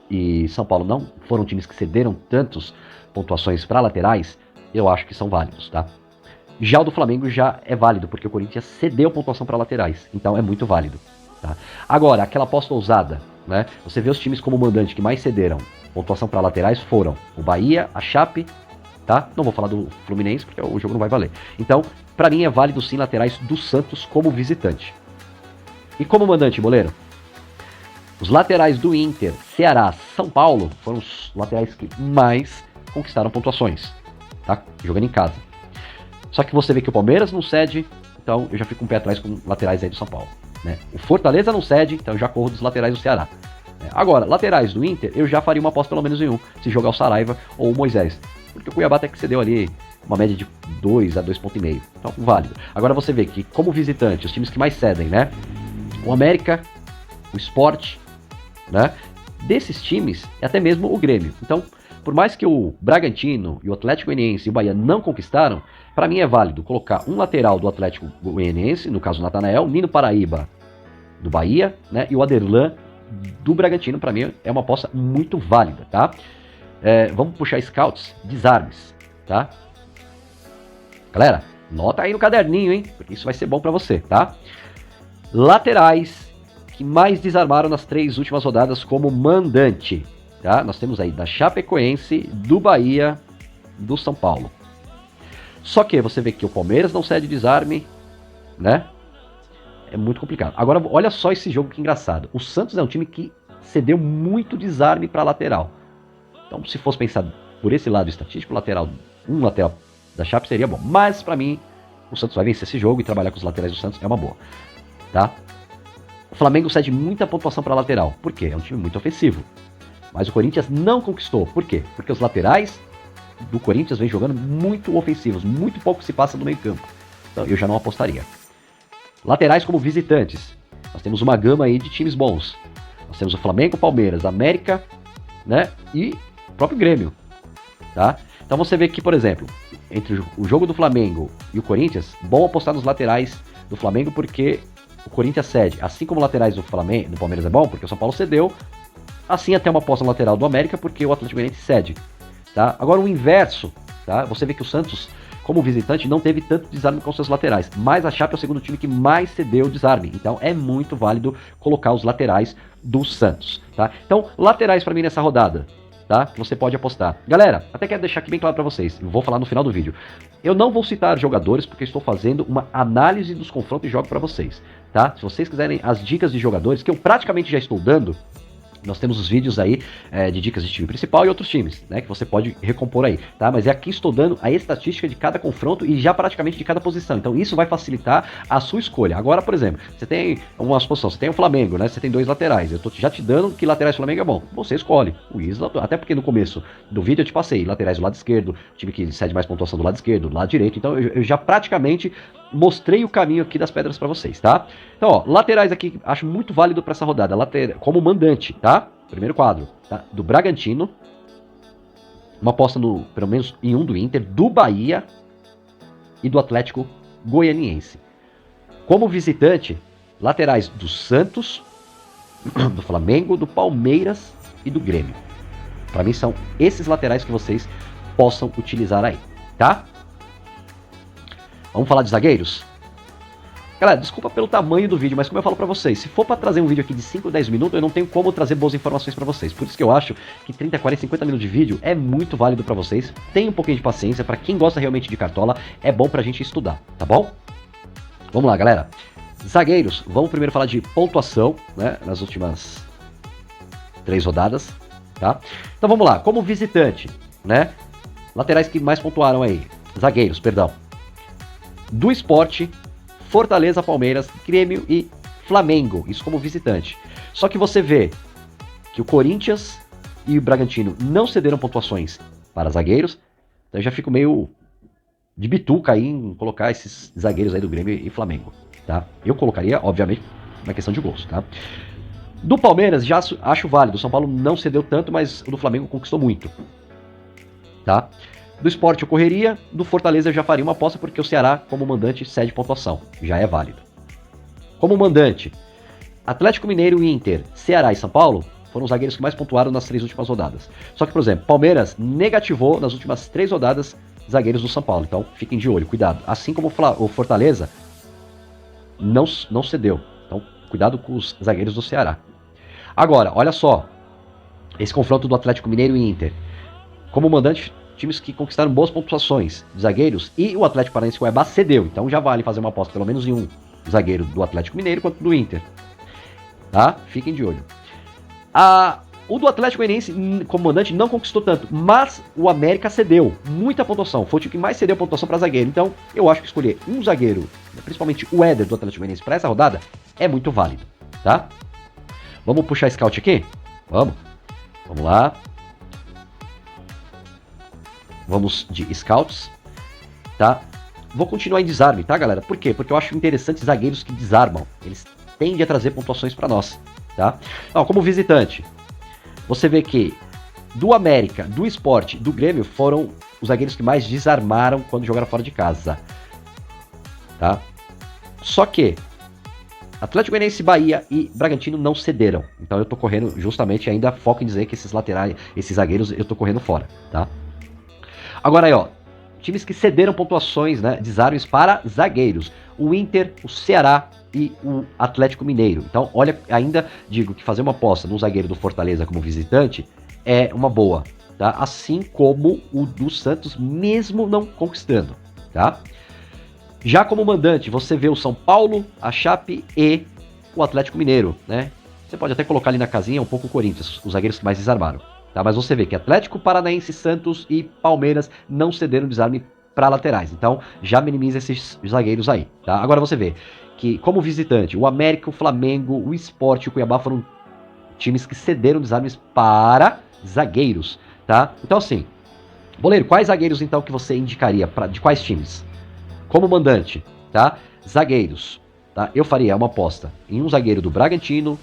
e São Paulo não foram times que cederam tantas pontuações para laterais, eu acho que são válidos, tá? Já o do Flamengo já é válido, porque o Corinthians cedeu pontuação para laterais, então é muito válido. Tá? Agora, aquela aposta ousada, né? Você vê os times como mandante que mais cederam pontuação para laterais foram o Bahia, a Chape, tá? Não vou falar do Fluminense porque o jogo não vai valer. Então, para mim é válido sim laterais do Santos como visitante. E como mandante, boleiro? Os laterais do Inter, Ceará, São Paulo foram os laterais que mais conquistaram pontuações, tá? Jogando em casa. Só que você vê que o Palmeiras não cede, então eu já fico um pé atrás com laterais aí do São Paulo. Né? O Fortaleza não cede, então eu já corro dos laterais do Ceará. Agora, laterais do Inter, eu já faria uma aposta pelo menos em um, se jogar o Saraiva ou o Moisés. Porque o Cuiabá até que cedeu ali uma média de 2 a 2,5. Então, válido. Agora você vê que, como visitante, os times que mais cedem, né? O América, o Sport, né? Desses times, até mesmo o Grêmio. Então, por mais que o Bragantino e o Atlético Goianiense e o Bahia não conquistaram, para mim é válido colocar um lateral do Atlético Goianiense, no caso o Natanael, Nino Paraíba do Bahia, né? E o Aderlan do Bragantino, para mim é uma aposta muito válida, tá? Vamos puxar scouts, desarmes, tá? Galera, nota aí no caderninho, hein? Porque isso vai ser bom para você, tá? Laterais que mais desarmaram nas 3 últimas rodadas como mandante, tá? Nós temos aí da Chapecoense, do Bahia, do São Paulo. Só que você vê que o Palmeiras não cede desarme, né? É muito complicado. Agora, olha só esse jogo que engraçado. O Santos é um time que cedeu muito desarme para lateral. Então, se fosse pensar por esse lado estatístico, um lateral da Chape seria bom. Mas, para mim, o Santos vai vencer esse jogo e trabalhar com os laterais do Santos é uma boa. Tá? O Flamengo cede muita pontuação para lateral. Por quê? É um time muito ofensivo. Mas o Corinthians não conquistou. Por quê? Porque os laterais do Corinthians vêm jogando muito ofensivos. Muito pouco se passa no meio campo. Então, eu já não apostaria. Laterais como visitantes. Nós temos uma gama aí de times bons. Nós temos o Flamengo, Palmeiras, América, né? E o próprio Grêmio. Tá? Então você vê que, por exemplo, entre o jogo do Flamengo e o Corinthians, bom apostar nos laterais do Flamengo porque o Corinthians cede. Assim como laterais do Flamengo, do Palmeiras é bom, porque o São Paulo cedeu. Assim até uma aposta no lateral do América, porque o Atlético Goianiense cede. Tá? Agora o inverso, tá? Você vê que o Santos, como visitante, não teve tanto desarme com seus laterais. Mas a Chape é o segundo time que mais cedeu desarme. Então é muito válido colocar os laterais do Santos. Tá? Então, laterais para mim nessa rodada. Tá? Que você pode apostar. Galera, até quero deixar aqui bem claro para vocês. Eu vou falar no final do vídeo. Eu não vou citar jogadores porque estou fazendo uma análise dos confrontos de jogo para vocês. Tá? Se vocês quiserem as dicas de jogadores, que eu praticamente já estou dando, nós temos os vídeos aí de dicas de time principal e outros times, né, que você pode recompor aí, tá? Mas aqui estou dando a estatística de cada confronto e já praticamente de cada posição. Então isso vai facilitar a sua escolha. Agora, por exemplo, você tem uma posição, você tem o Flamengo, né? Você tem 2 laterais. Eu tô já te dando que laterais do Flamengo é bom. Você escolhe. O Isla, até porque no começo do vídeo eu te passei laterais do lado esquerdo, time que cede mais pontuação do lado esquerdo, do lado direito. Então eu já praticamente mostrei o caminho aqui das pedras para vocês, tá? Então, ó, laterais aqui, acho muito válido para essa rodada, como mandante, tá? Primeiro quadro, tá? Do Bragantino, uma aposta no, pelo menos em um do Inter, do Bahia e do Atlético Goianiense. Como visitante, laterais do Santos, do Flamengo, do Palmeiras e do Grêmio. Para mim são esses laterais que vocês possam utilizar aí, tá? Vamos falar de zagueiros? Galera, desculpa pelo tamanho do vídeo, mas como eu falo pra vocês, se for pra trazer um vídeo aqui de 5 ou 10 minutos, eu não tenho como trazer boas informações pra vocês. Por isso que eu acho que 30, 40, 50 minutos de vídeo é muito válido pra vocês. Tenha um pouquinho de paciência, pra quem gosta realmente de cartola, é bom pra gente estudar, tá bom? Vamos lá, galera. Zagueiros, vamos primeiro falar de pontuação, né, nas últimas 3 rodadas, tá? Então vamos lá, como visitante, né, laterais que mais pontuaram aí. zagueiros, perdão. Do Sport, Fortaleza, Palmeiras, Grêmio e Flamengo, isso como visitante. Só que você vê que o Corinthians e o Bragantino não cederam pontuações para zagueiros, então eu já fico meio de bituca aí em colocar esses zagueiros aí do Grêmio e Flamengo, tá? Eu colocaria, obviamente, na questão de gols, tá? Do Palmeiras já acho válido, o São Paulo não cedeu tanto, mas o do Flamengo conquistou muito, tá? Do Sport eu correria, do Fortaleza eu já faria uma aposta porque o Ceará, como mandante, cede pontuação, já é válido. Como mandante, Atlético Mineiro e Inter, Ceará e São Paulo foram os zagueiros que mais pontuaram nas 3 últimas rodadas. Só que, por exemplo, Palmeiras negativou nas últimas 3 rodadas zagueiros do São Paulo, então fiquem de olho, cuidado. Assim como o Fortaleza não cedeu, então cuidado com os zagueiros do Ceará. Agora, olha só, esse confronto do Atlético Mineiro e Inter. Como mandante, times que conquistaram boas pontuações de zagueiros, e o Atlético Paranaense Cuiabá cedeu, então já vale fazer uma aposta pelo menos em um zagueiro do Atlético Mineiro quanto do Inter, tá? Fiquem de olho. O do Atlético Goianiense, como mandante, não conquistou tanto, mas o América cedeu muita pontuação, foi o time que mais cedeu pontuação para zagueiro, então eu acho que escolher um zagueiro, principalmente o Éder do Atlético Goianiense para essa rodada, é muito válido, tá? Vamos puxar scout aqui? Vamos lá. Vamos de scouts, tá? Vou continuar em desarme, tá, galera? Por quê? Porque eu acho interessante zagueiros que desarmam. Eles tendem a trazer pontuações para nós, tá? Então, como visitante, você vê que do América, do Sport, do Grêmio foram os zagueiros que mais desarmaram quando jogaram fora de casa, tá? Só que Atlético Goianiense, Bahia e Bragantino não cederam. Então eu tô correndo justamente, ainda foco em dizer que esses laterais, esses zagueiros, eu tô correndo fora, tá? Agora aí, ó, times que cederam pontuações, né, desarmes para zagueiros. O Inter, o Ceará e o Atlético Mineiro. Então, olha, ainda digo que fazer uma aposta no zagueiro do Fortaleza como visitante é uma boa, tá? Assim como o do Santos, mesmo não conquistando, tá? Já como mandante, você vê o São Paulo, a Chape e o Atlético Mineiro, né? Você pode até colocar ali na casinha um pouco o Corinthians, os zagueiros que mais desarmaram. Tá? Mas você vê que Atlético Paranaense, Santos e Palmeiras não cederam desarme para laterais. Então já minimiza esses zagueiros aí. Tá? Agora você vê que, como visitante, o América, o Flamengo, o Sport e o Cuiabá foram times que cederam desarmes para zagueiros. Tá? Então assim, Boleiro, quais zagueiros então que você indicaria de quais times? Como mandante, tá? Zagueiros, tá? Eu faria uma aposta em um zagueiro do Bragantino,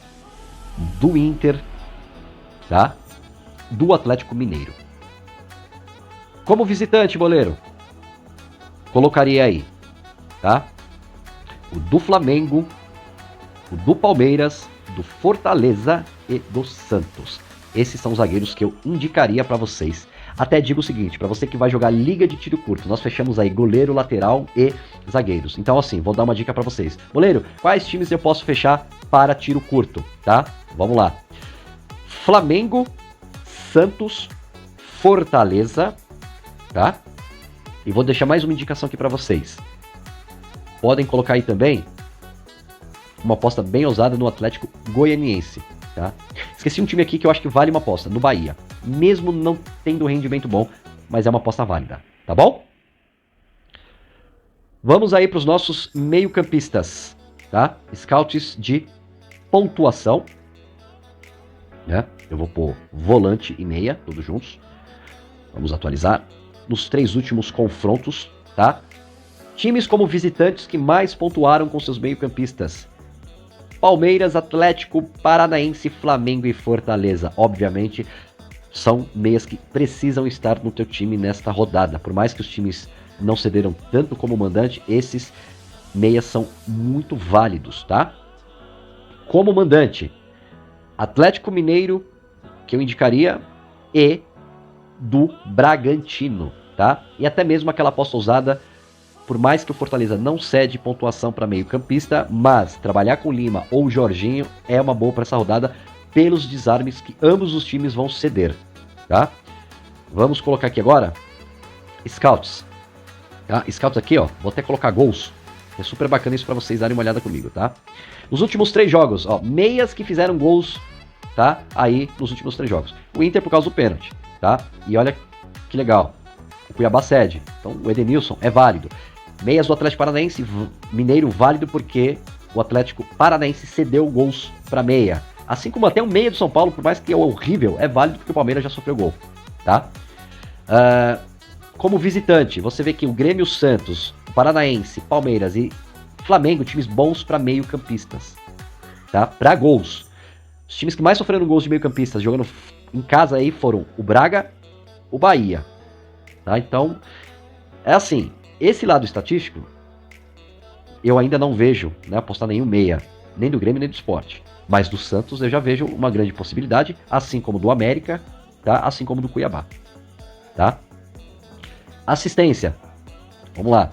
do Inter, tá? Do Atlético Mineiro. Como visitante, Boleiro, colocaria aí, tá? O do Flamengo, o do Palmeiras, do Fortaleza e do Santos. Esses são os zagueiros que eu indicaria para vocês. Até digo o seguinte, para você que vai jogar liga de tiro curto, nós fechamos aí goleiro, lateral e zagueiros. Então assim, vou dar uma dica para vocês. Goleiro, quais times eu posso fechar para tiro curto, tá? Vamos lá. Flamengo, Santos, Fortaleza, tá? E vou deixar mais uma indicação aqui para vocês. Podem colocar aí também uma aposta bem ousada no Atlético Goianiense, tá? Esqueci um time aqui que eu acho que vale uma aposta, no Bahia. Mesmo não tendo rendimento bom, mas é uma aposta válida, tá bom? Vamos aí para os nossos meio-campistas, tá? Scouts de pontuação, né? Eu vou pôr volante e meia, todos juntos. Vamos atualizar. Nos 3 últimos confrontos, tá? Times como visitantes que mais pontuaram com seus meio-campistas: Palmeiras, Atlético Paranaense, Flamengo e Fortaleza. Obviamente, são meias que precisam estar no teu time nesta rodada. Por mais que os times não cederam tanto como mandante, esses meias são muito válidos, tá? Como mandante, Atlético Mineiro, que eu indicaria, e do Bragantino, tá? E até mesmo aquela aposta ousada, por mais que o Fortaleza não cede pontuação para meio campista, mas trabalhar com Lima ou Jorginho é uma boa para essa rodada, pelos desarmes que ambos os times vão ceder, tá? Vamos colocar aqui agora Scouts, tá? Scouts aqui, ó, vou até colocar gols, é super bacana isso para vocês darem uma olhada comigo, tá? Nos últimos 3 jogos, ó, meias que fizeram gols, tá? Aí, nos últimos 3 jogos. O Inter por causa do pênalti, tá? E olha que legal, Cuiabá cede. Então o Edenilson é válido. Meias do Atlético Paranaense, Mineiro válido porque o Atlético Paranaense cedeu gols para meia. Assim como até o meia do São Paulo, por mais que é horrível, é válido porque o Palmeiras já sofreu gol. Tá? Como visitante, você vê que o Grêmio, Santos, o Paranaense, Palmeiras e Flamengo, times bons para meio-campistas. Tá? Para gols. Os times que mais sofreram gols de meio-campistas jogando em casa aí foram o Braga, o Bahia. Tá? Então, é assim, esse lado estatístico, eu ainda não vejo, né, apostar nenhum meia, nem do Grêmio nem do Sport. Mas do Santos eu já vejo uma grande possibilidade, assim como do América, tá? Assim como do Cuiabá. Tá? Assistência. Vamos lá.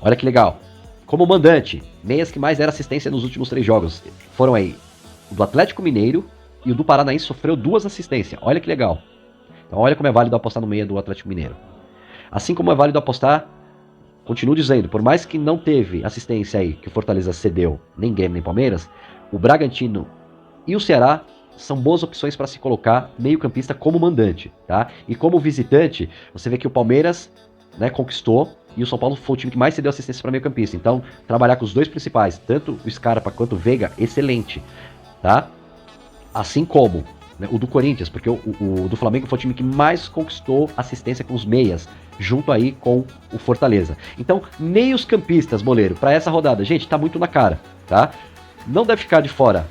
Olha que legal. Como mandante, meias que mais deram assistência nos últimos 3 jogos foram aí o do Atlético Mineiro e o do Paranaense sofreu 2 assistências. Olha que legal. Então olha como é válido apostar no meia do Atlético Mineiro. Assim como é válido apostar, continuo dizendo, por mais que não teve assistência aí, que o Fortaleza cedeu, nem Grêmio nem Palmeiras, o Bragantino e o Ceará são boas opções para se colocar meio-campista como mandante, tá? E como visitante, você vê que o Palmeiras, né, conquistou e o São Paulo foi o time que mais cedeu assistência para meio-campista. Então, trabalhar com os dois principais, tanto o Scarpa quanto o Veiga, excelente, tá? Assim como, né, o do Corinthians, porque o do Flamengo foi o time que mais conquistou assistência com os meias, junto aí com o Fortaleza. Então, meios campistas, boleiro, para essa rodada, gente, tá muito na cara, tá? Não deve ficar de fora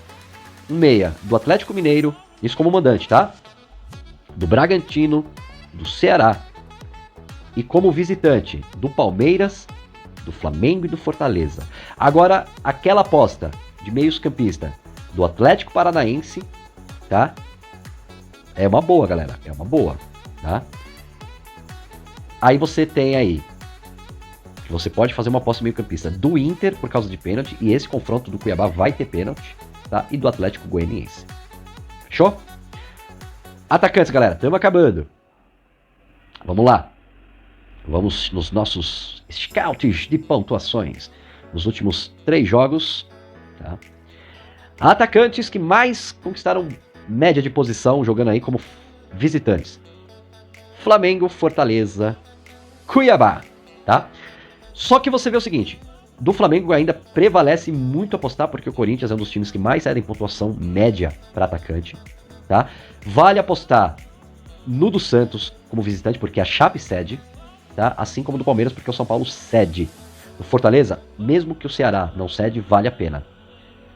um meia do Atlético Mineiro, isso como mandante, tá? Do Bragantino, do Ceará. E como visitante, do Palmeiras, do Flamengo e do Fortaleza. Agora, aquela aposta de meios campista do Atlético Paranaense, tá? É uma boa, galera. É uma boa, tá? Aí você tem aí, você pode fazer uma aposta meio campista do Inter por causa de pênalti, e esse confronto do Cuiabá vai ter pênalti, tá? E do Atlético Goianiense. Fechou? Atacantes, galera, estamos acabando. Vamos lá. Vamos nos nossos scouts de pontuações. Nos últimos 3 jogos, tá? Atacantes que mais conquistaram média de posição jogando aí como visitantes. Flamengo, Fortaleza, Cuiabá, tá? Só que você vê o seguinte, do Flamengo ainda prevalece muito apostar, porque o Corinthians é um dos times que mais cedem pontuação média para atacante, tá? Vale apostar no do Santos como visitante, porque a Chape cede, tá? Assim como do Palmeiras, porque o São Paulo cede. O Fortaleza, mesmo que o Ceará não cede, vale a pena.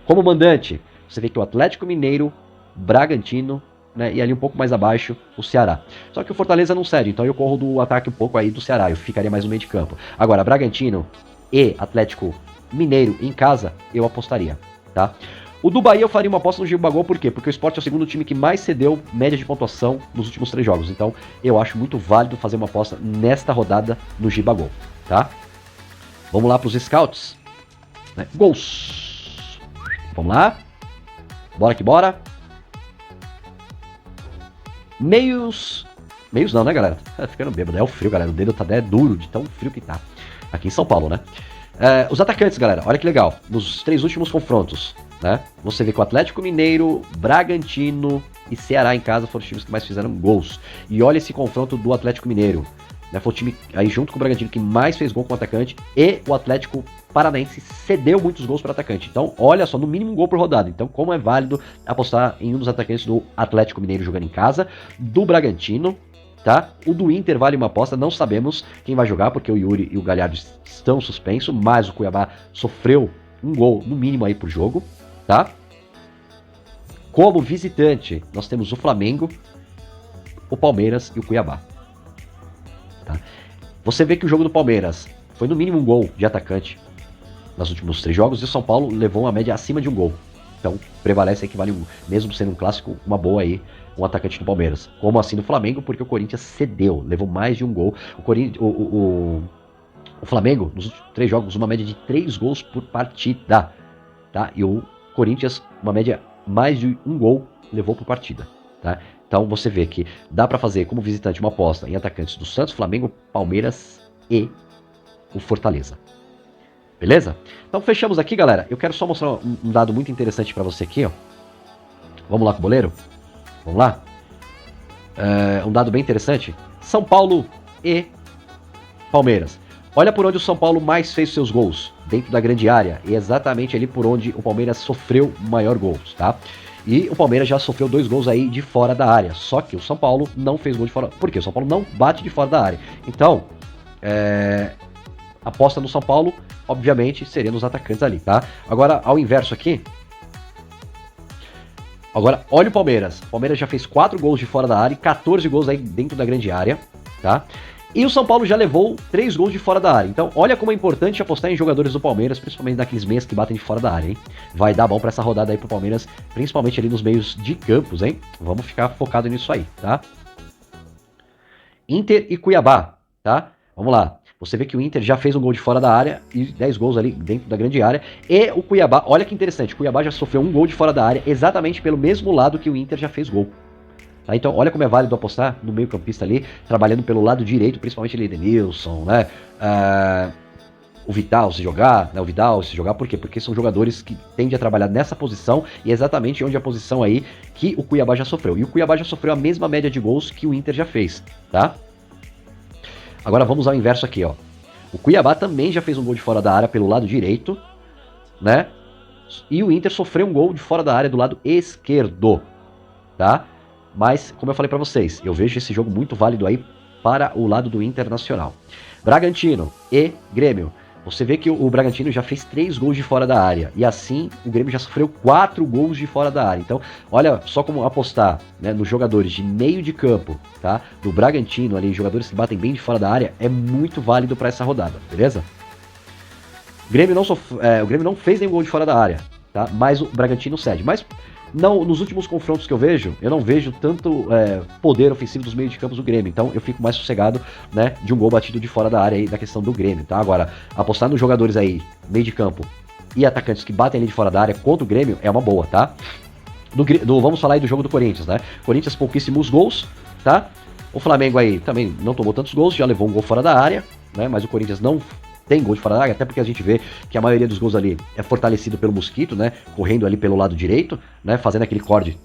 Como mandante, você vê que o Atlético Mineiro, Bragantino, né, e ali um pouco mais abaixo, o Ceará. Só que o Fortaleza não cede, então eu corro do ataque um pouco aí do Ceará, eu ficaria mais no meio de campo. Agora, Bragantino e Atlético Mineiro em casa, eu apostaria, tá? O do Bahia eu faria uma aposta no Gibagol, por quê? Porque o Sport é o segundo time que mais cedeu média de pontuação nos últimos 3 jogos. Então, eu acho muito válido fazer uma aposta nesta rodada no Gibagol, tá? Vamos lá para os scouts. Né? Gols. Vamos lá. Bora que bora. Meios não, né, galera? Tá ficando bêbado. É o frio, galera. O dedo tá até duro de tão frio que tá. Aqui em São Paulo, né? Os atacantes, galera. Olha que legal. Nos 3 últimos confrontos, né? Você vê que o Atlético Mineiro, Bragantino e Ceará em casa foram os times que mais fizeram gols. E olha esse confronto do Atlético Mineiro. Né? Foi o time aí junto com o Bragantino que mais fez gol com o atacante. E o Atlético Paranaense cedeu muitos gols para o atacante. Então, olha só, no mínimo um gol por rodada. Então, como é válido apostar em um dos atacantes do Atlético Mineiro jogando em casa, do Bragantino, tá? O do Inter vale uma aposta, não sabemos quem vai jogar, porque o Yuri e o Galhardo estão suspensos, mas o Cuiabá sofreu um gol, no mínimo, aí por jogo, tá? Como visitante, nós temos o Flamengo, o Palmeiras e o Cuiabá. Tá? Você vê que o jogo do Palmeiras foi no mínimo um gol de atacante nos últimos 3 jogos, e o São Paulo levou uma média acima de um gol. Então, prevalece aí que vale, mesmo sendo um clássico, uma boa aí, um atacante do Palmeiras. Como assim no Flamengo, porque o Corinthians cedeu, levou mais de um gol. O Flamengo, nos últimos 3 jogos, uma média de 3 gols por partida. Tá? E o Corinthians, uma média mais de um gol, levou por partida. Tá? Então, você vê que dá para fazer, como visitante, uma aposta em atacantes do Santos, Flamengo, Palmeiras e o Fortaleza. Beleza? Então fechamos aqui, galera. Eu quero só mostrar um dado muito interessante para você aqui, ó. Vamos lá com o boleiro? Vamos lá? um dado bem interessante. São Paulo e Palmeiras. Olha por onde o São Paulo mais fez seus gols, dentro da grande área, e exatamente ali por onde o Palmeiras sofreu maior gols, tá? E o Palmeiras já sofreu 2 gols aí de fora da área, só que o São Paulo não fez gol de fora, porque o São Paulo não bate de fora da área. Então, aposta no São Paulo, obviamente, seria nos atacantes ali, tá? Agora, ao inverso aqui, agora, olha o Palmeiras. O Palmeiras já fez 4 gols de fora da área e 14 gols aí dentro da grande área, tá? E o São Paulo já levou 3 gols de fora da área. Então, olha como é importante apostar em jogadores do Palmeiras, principalmente naqueles meias que batem de fora da área, hein? Vai dar bom pra essa rodada aí pro Palmeiras, principalmente ali nos meios de campos, hein? Vamos ficar focado nisso aí, tá? Inter e Cuiabá, tá? Vamos lá. Você vê que o Inter já fez um gol de fora da área e 10 gols ali dentro da grande área. E o Cuiabá, olha que interessante, o Cuiabá já sofreu um gol de fora da área exatamente pelo mesmo lado que o Inter já fez gol. Tá? Então, olha como é válido apostar no meio campista ali, trabalhando pelo lado direito, principalmente ali Edenilson, né? O Vidal se jogar, né? O Vidal se jogar, por quê? Porque são jogadores que tendem a trabalhar nessa posição e exatamente onde a posição aí que o Cuiabá já sofreu. E o Cuiabá já sofreu a mesma média de gols que o Inter já fez, tá? Agora vamos ao inverso aqui, ó. O Cuiabá também já fez um gol de fora da área pelo lado direito, né? E o Inter sofreu um gol de fora da área do lado esquerdo, tá? Mas, como eu falei pra vocês, eu vejo esse jogo muito válido aí para o lado do Internacional. Bragantino e Grêmio. Você vê que o Bragantino já fez 3 gols de fora da área. E assim, o Grêmio já sofreu 4 gols de fora da área. Então, olha só como apostar, né, nos jogadores de meio de campo, tá? Do Bragantino ali, jogadores que batem bem de fora da área, é muito válido para essa rodada, beleza? O Grêmio não fez nenhum gol de fora da área, tá? Mas o Bragantino cede. Mas não, nos últimos confrontos que eu vejo, eu não vejo tanto poder ofensivo dos meios de campos do Grêmio. Então eu fico mais sossegado, né, de um gol batido de fora da área aí, da questão do Grêmio, tá? Agora, apostar nos jogadores aí, meio de campo e atacantes que batem ali de fora da área contra o Grêmio é uma boa, tá? Vamos falar aí do jogo do Corinthians, né? Corinthians pouquíssimos gols, tá? O Flamengo aí também não tomou tantos gols, já levou um gol fora da área, né? Mas o Corinthians não tem gol de fora da área, até porque a gente vê que a maioria dos gols ali é fortalecido pelo Mosquito, né? Correndo ali pelo lado direito, né? Fazendo aquele corte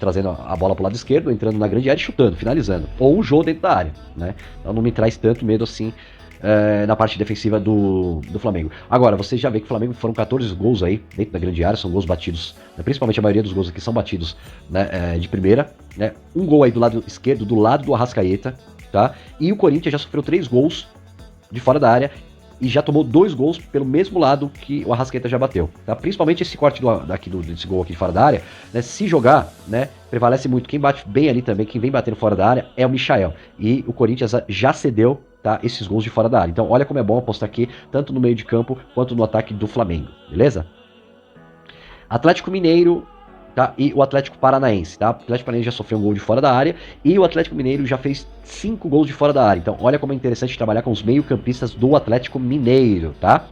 trazendo a bola pro lado esquerdo, entrando na grande área e chutando, finalizando. Ou o jogo dentro da área, né? Então não me traz tanto medo assim na parte defensiva do Flamengo. Agora, vocês já vê que o Flamengo foram 14 gols aí dentro da grande área, são gols batidos, né? Principalmente a maioria dos gols aqui são batidos, né, de primeira, né? Um gol aí do lado esquerdo, do lado do Arrascaeta, tá? E o Corinthians já sofreu 3 gols de fora da área e já tomou 2 gols pelo mesmo lado que o Arrascaeta já bateu, tá? Principalmente esse corte desse gol aqui de fora da área, né? Se jogar, né? Prevalece muito. Quem bate bem ali também, quem vem batendo fora da área é o Michael. E o Corinthians já cedeu, tá? Esses gols de fora da área. Então, olha como é bom apostar aqui, tanto no meio de campo quanto no ataque do Flamengo, beleza? Atlético Mineiro, tá? E o Atlético Paranaense, tá? O Atlético Paranaense já sofreu um gol de fora da área e o Atlético Mineiro já fez 5 gols de fora da área. Então, olha como é interessante trabalhar com os meio-campistas do Atlético Mineiro, tá?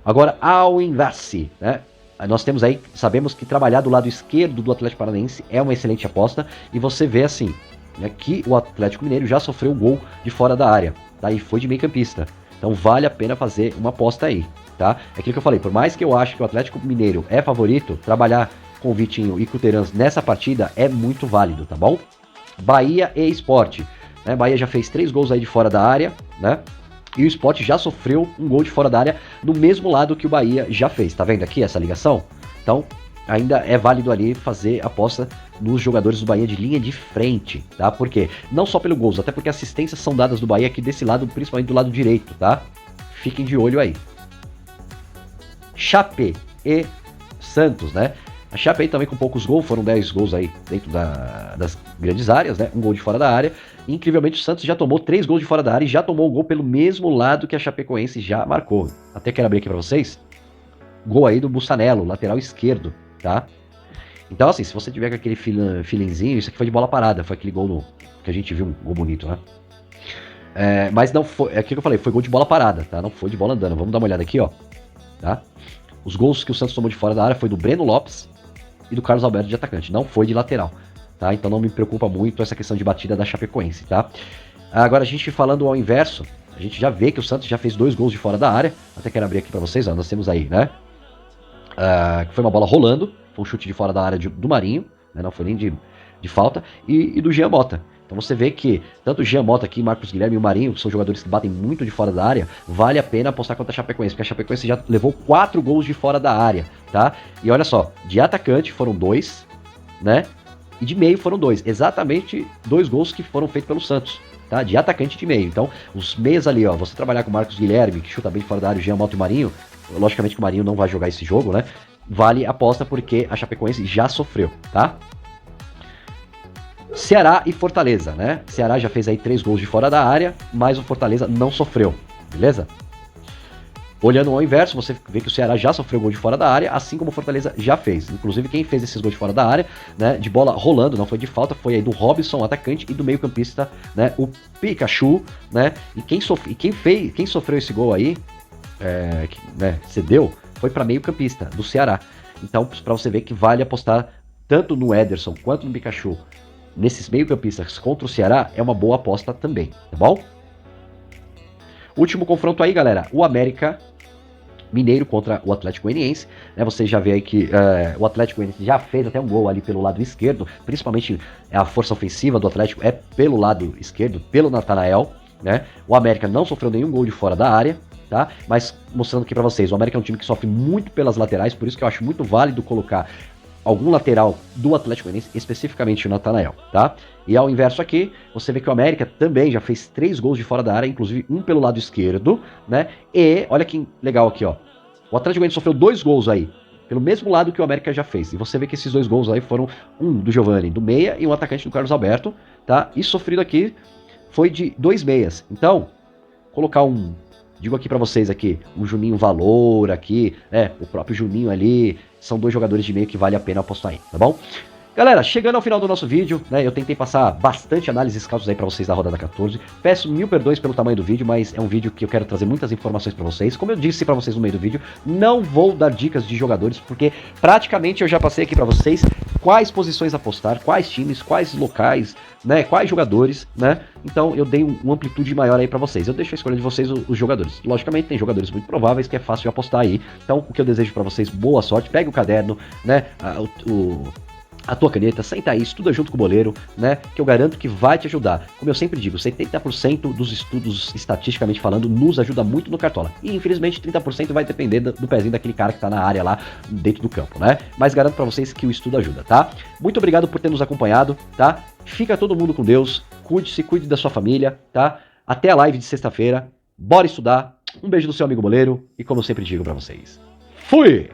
Agora, ao inverso, né? Nós temos aí, sabemos que trabalhar do lado esquerdo do Atlético Paranaense é uma excelente aposta e você vê assim, né, que o Atlético Mineiro já sofreu um gol de fora da área, tá? E foi de meio-campista. Então, vale a pena fazer uma aposta aí, tá? É aquilo que eu falei, por mais que eu ache que o Atlético Mineiro é favorito, trabalhar com o Vitinho e com o Terans nessa partida é muito válido, tá bom? Bahia e Sport, né? Bahia já fez 3 gols aí de fora da área, né? E o Sport já sofreu um gol de fora da área no mesmo lado que o Bahia já fez. Tá vendo aqui essa ligação? Então, ainda é válido ali fazer aposta nos jogadores do Bahia de linha de frente, tá? Por quê? Não só pelo gols, até porque assistências são dadas do Bahia aqui desse lado, principalmente do lado direito, tá? Fiquem de olho aí. Chape e Santos, né? A Chape aí também com poucos gols, foram 10 gols aí dentro das grandes áreas, né? Um gol de fora da área. E, incrivelmente o Santos já tomou 3 gols de fora da área e já tomou o gol pelo mesmo lado que a Chapecoense já marcou. Até quero abrir aqui pra vocês. Gol aí do Bussanello, lateral esquerdo, tá? Então assim, se você tiver com aquele feelingzinho, isso aqui foi de bola parada, foi aquele gol que a gente viu, um gol bonito, né? Mas não foi, é aquilo que eu falei, foi gol de bola parada, tá? Não foi de bola andando. Vamos dar uma olhada aqui, ó. Tá? Os gols que o Santos tomou de fora da área foi do Breno Lopes e do Carlos Alberto de atacante, não foi de lateral, tá? Então não me preocupa muito essa questão de batida da Chapecoense, tá? Agora a gente falando ao inverso, a gente já vê que o Santos já fez 2 gols de fora da área, até quero abrir aqui pra vocês, ó, nós temos aí, né? Que foi uma bola rolando, foi um chute de fora da área do Marinho, né? Não foi nem de falta, e do Jean Mota. Então você vê que tanto o Jean Mota aqui, Marcos Guilherme e o Marinho, que são jogadores que batem muito de fora da área, vale a pena apostar contra a Chapecoense, porque a Chapecoense já levou 4 gols de fora da área, tá? E olha só, de atacante foram 2, né? E de meio foram 2, exatamente 2 gols que foram feitos pelo Santos, tá? De atacante e de meio. Então, os meias ali, ó, você trabalhar com o Marcos Guilherme, que chuta bem de fora da área, o Jean Mota e o Marinho, logicamente que o Marinho não vai jogar esse jogo, né? Vale a aposta porque a Chapecoense já sofreu, tá? Ceará e Fortaleza, né? Ceará já fez aí 3 gols de fora da área, mas o Fortaleza não sofreu, beleza? Olhando ao inverso, você vê que o Ceará já sofreu gol de fora da área, assim como o Fortaleza já fez. Inclusive, quem fez esses gols de fora da área, né, de bola rolando, não foi de falta, foi aí do Robson, atacante, e do meio-campista, né, o Pikachu, né? E quem sofreu esse gol aí, né, cedeu, foi para meio-campista do Ceará. Então, para você ver que vale apostar tanto no Ederson quanto no Pikachu nesses meio-campistas contra o Ceará, é uma boa aposta também, tá bom? Último confronto aí, galera, o América Mineiro contra o Atlético Goianiense, né? Você já vê aí que o Atlético Goianiense já fez até um gol ali pelo lado esquerdo, principalmente a força ofensiva do Atlético é pelo lado esquerdo, pelo Natanael, né? O América não sofreu nenhum gol de fora da área, tá? Mas mostrando aqui pra vocês, o América é um time que sofre muito pelas laterais, por isso que eu acho muito válido colocar algum lateral do Atlético Goianiense, especificamente o Natanael, tá? E ao inverso aqui, você vê que o América também já fez 3 gols de fora da área, inclusive um pelo lado esquerdo, né? E olha que legal aqui, ó. O Atlético Goianiense sofreu 2 gols aí, pelo mesmo lado que o América já fez. E você vê que esses 2 gols aí foram um do Giovani, do meia, e um atacante do Carlos Alberto, tá? E sofrido aqui foi de 2 meias. Então, colocar digo aqui pra vocês aqui, o Juninho Valor aqui, o próprio Juninho ali, são 2 jogadores de meio que vale a pena apostar aí, tá bom? Galera, chegando ao final do nosso vídeo, né, eu tentei passar bastante análises causos aí pra vocês da rodada 14. Peço mil perdões pelo tamanho do vídeo, mas é um vídeo que eu quero trazer muitas informações pra vocês. Como eu disse pra vocês no meio do vídeo, não vou dar dicas de jogadores, porque praticamente eu já passei aqui pra vocês quais posições apostar, quais times, quais locais, né, quais jogadores, né? Então eu dei uma amplitude maior aí pra vocês. Eu deixo a escolha de vocês os jogadores. Logicamente tem jogadores muito prováveis que é fácil de apostar aí. Então o que eu desejo pra vocês, boa sorte. Pegue o caderno, né, a tua caneta, senta aí, estuda junto com o boleiro, né, que eu garanto que vai te ajudar. Como eu sempre digo, 70% dos estudos, estatisticamente falando, nos ajuda muito no Cartola. E infelizmente 30% vai depender do pezinho daquele cara que tá na área lá, dentro do campo, né? Mas garanto pra vocês que o estudo ajuda, tá? Muito obrigado por ter nos acompanhado, tá? Fica todo mundo com Deus, cuide-se, cuide da sua família, tá? Até a live de sexta-feira, bora estudar, um beijo do seu amigo boleiro, e como eu sempre digo pra vocês, fui!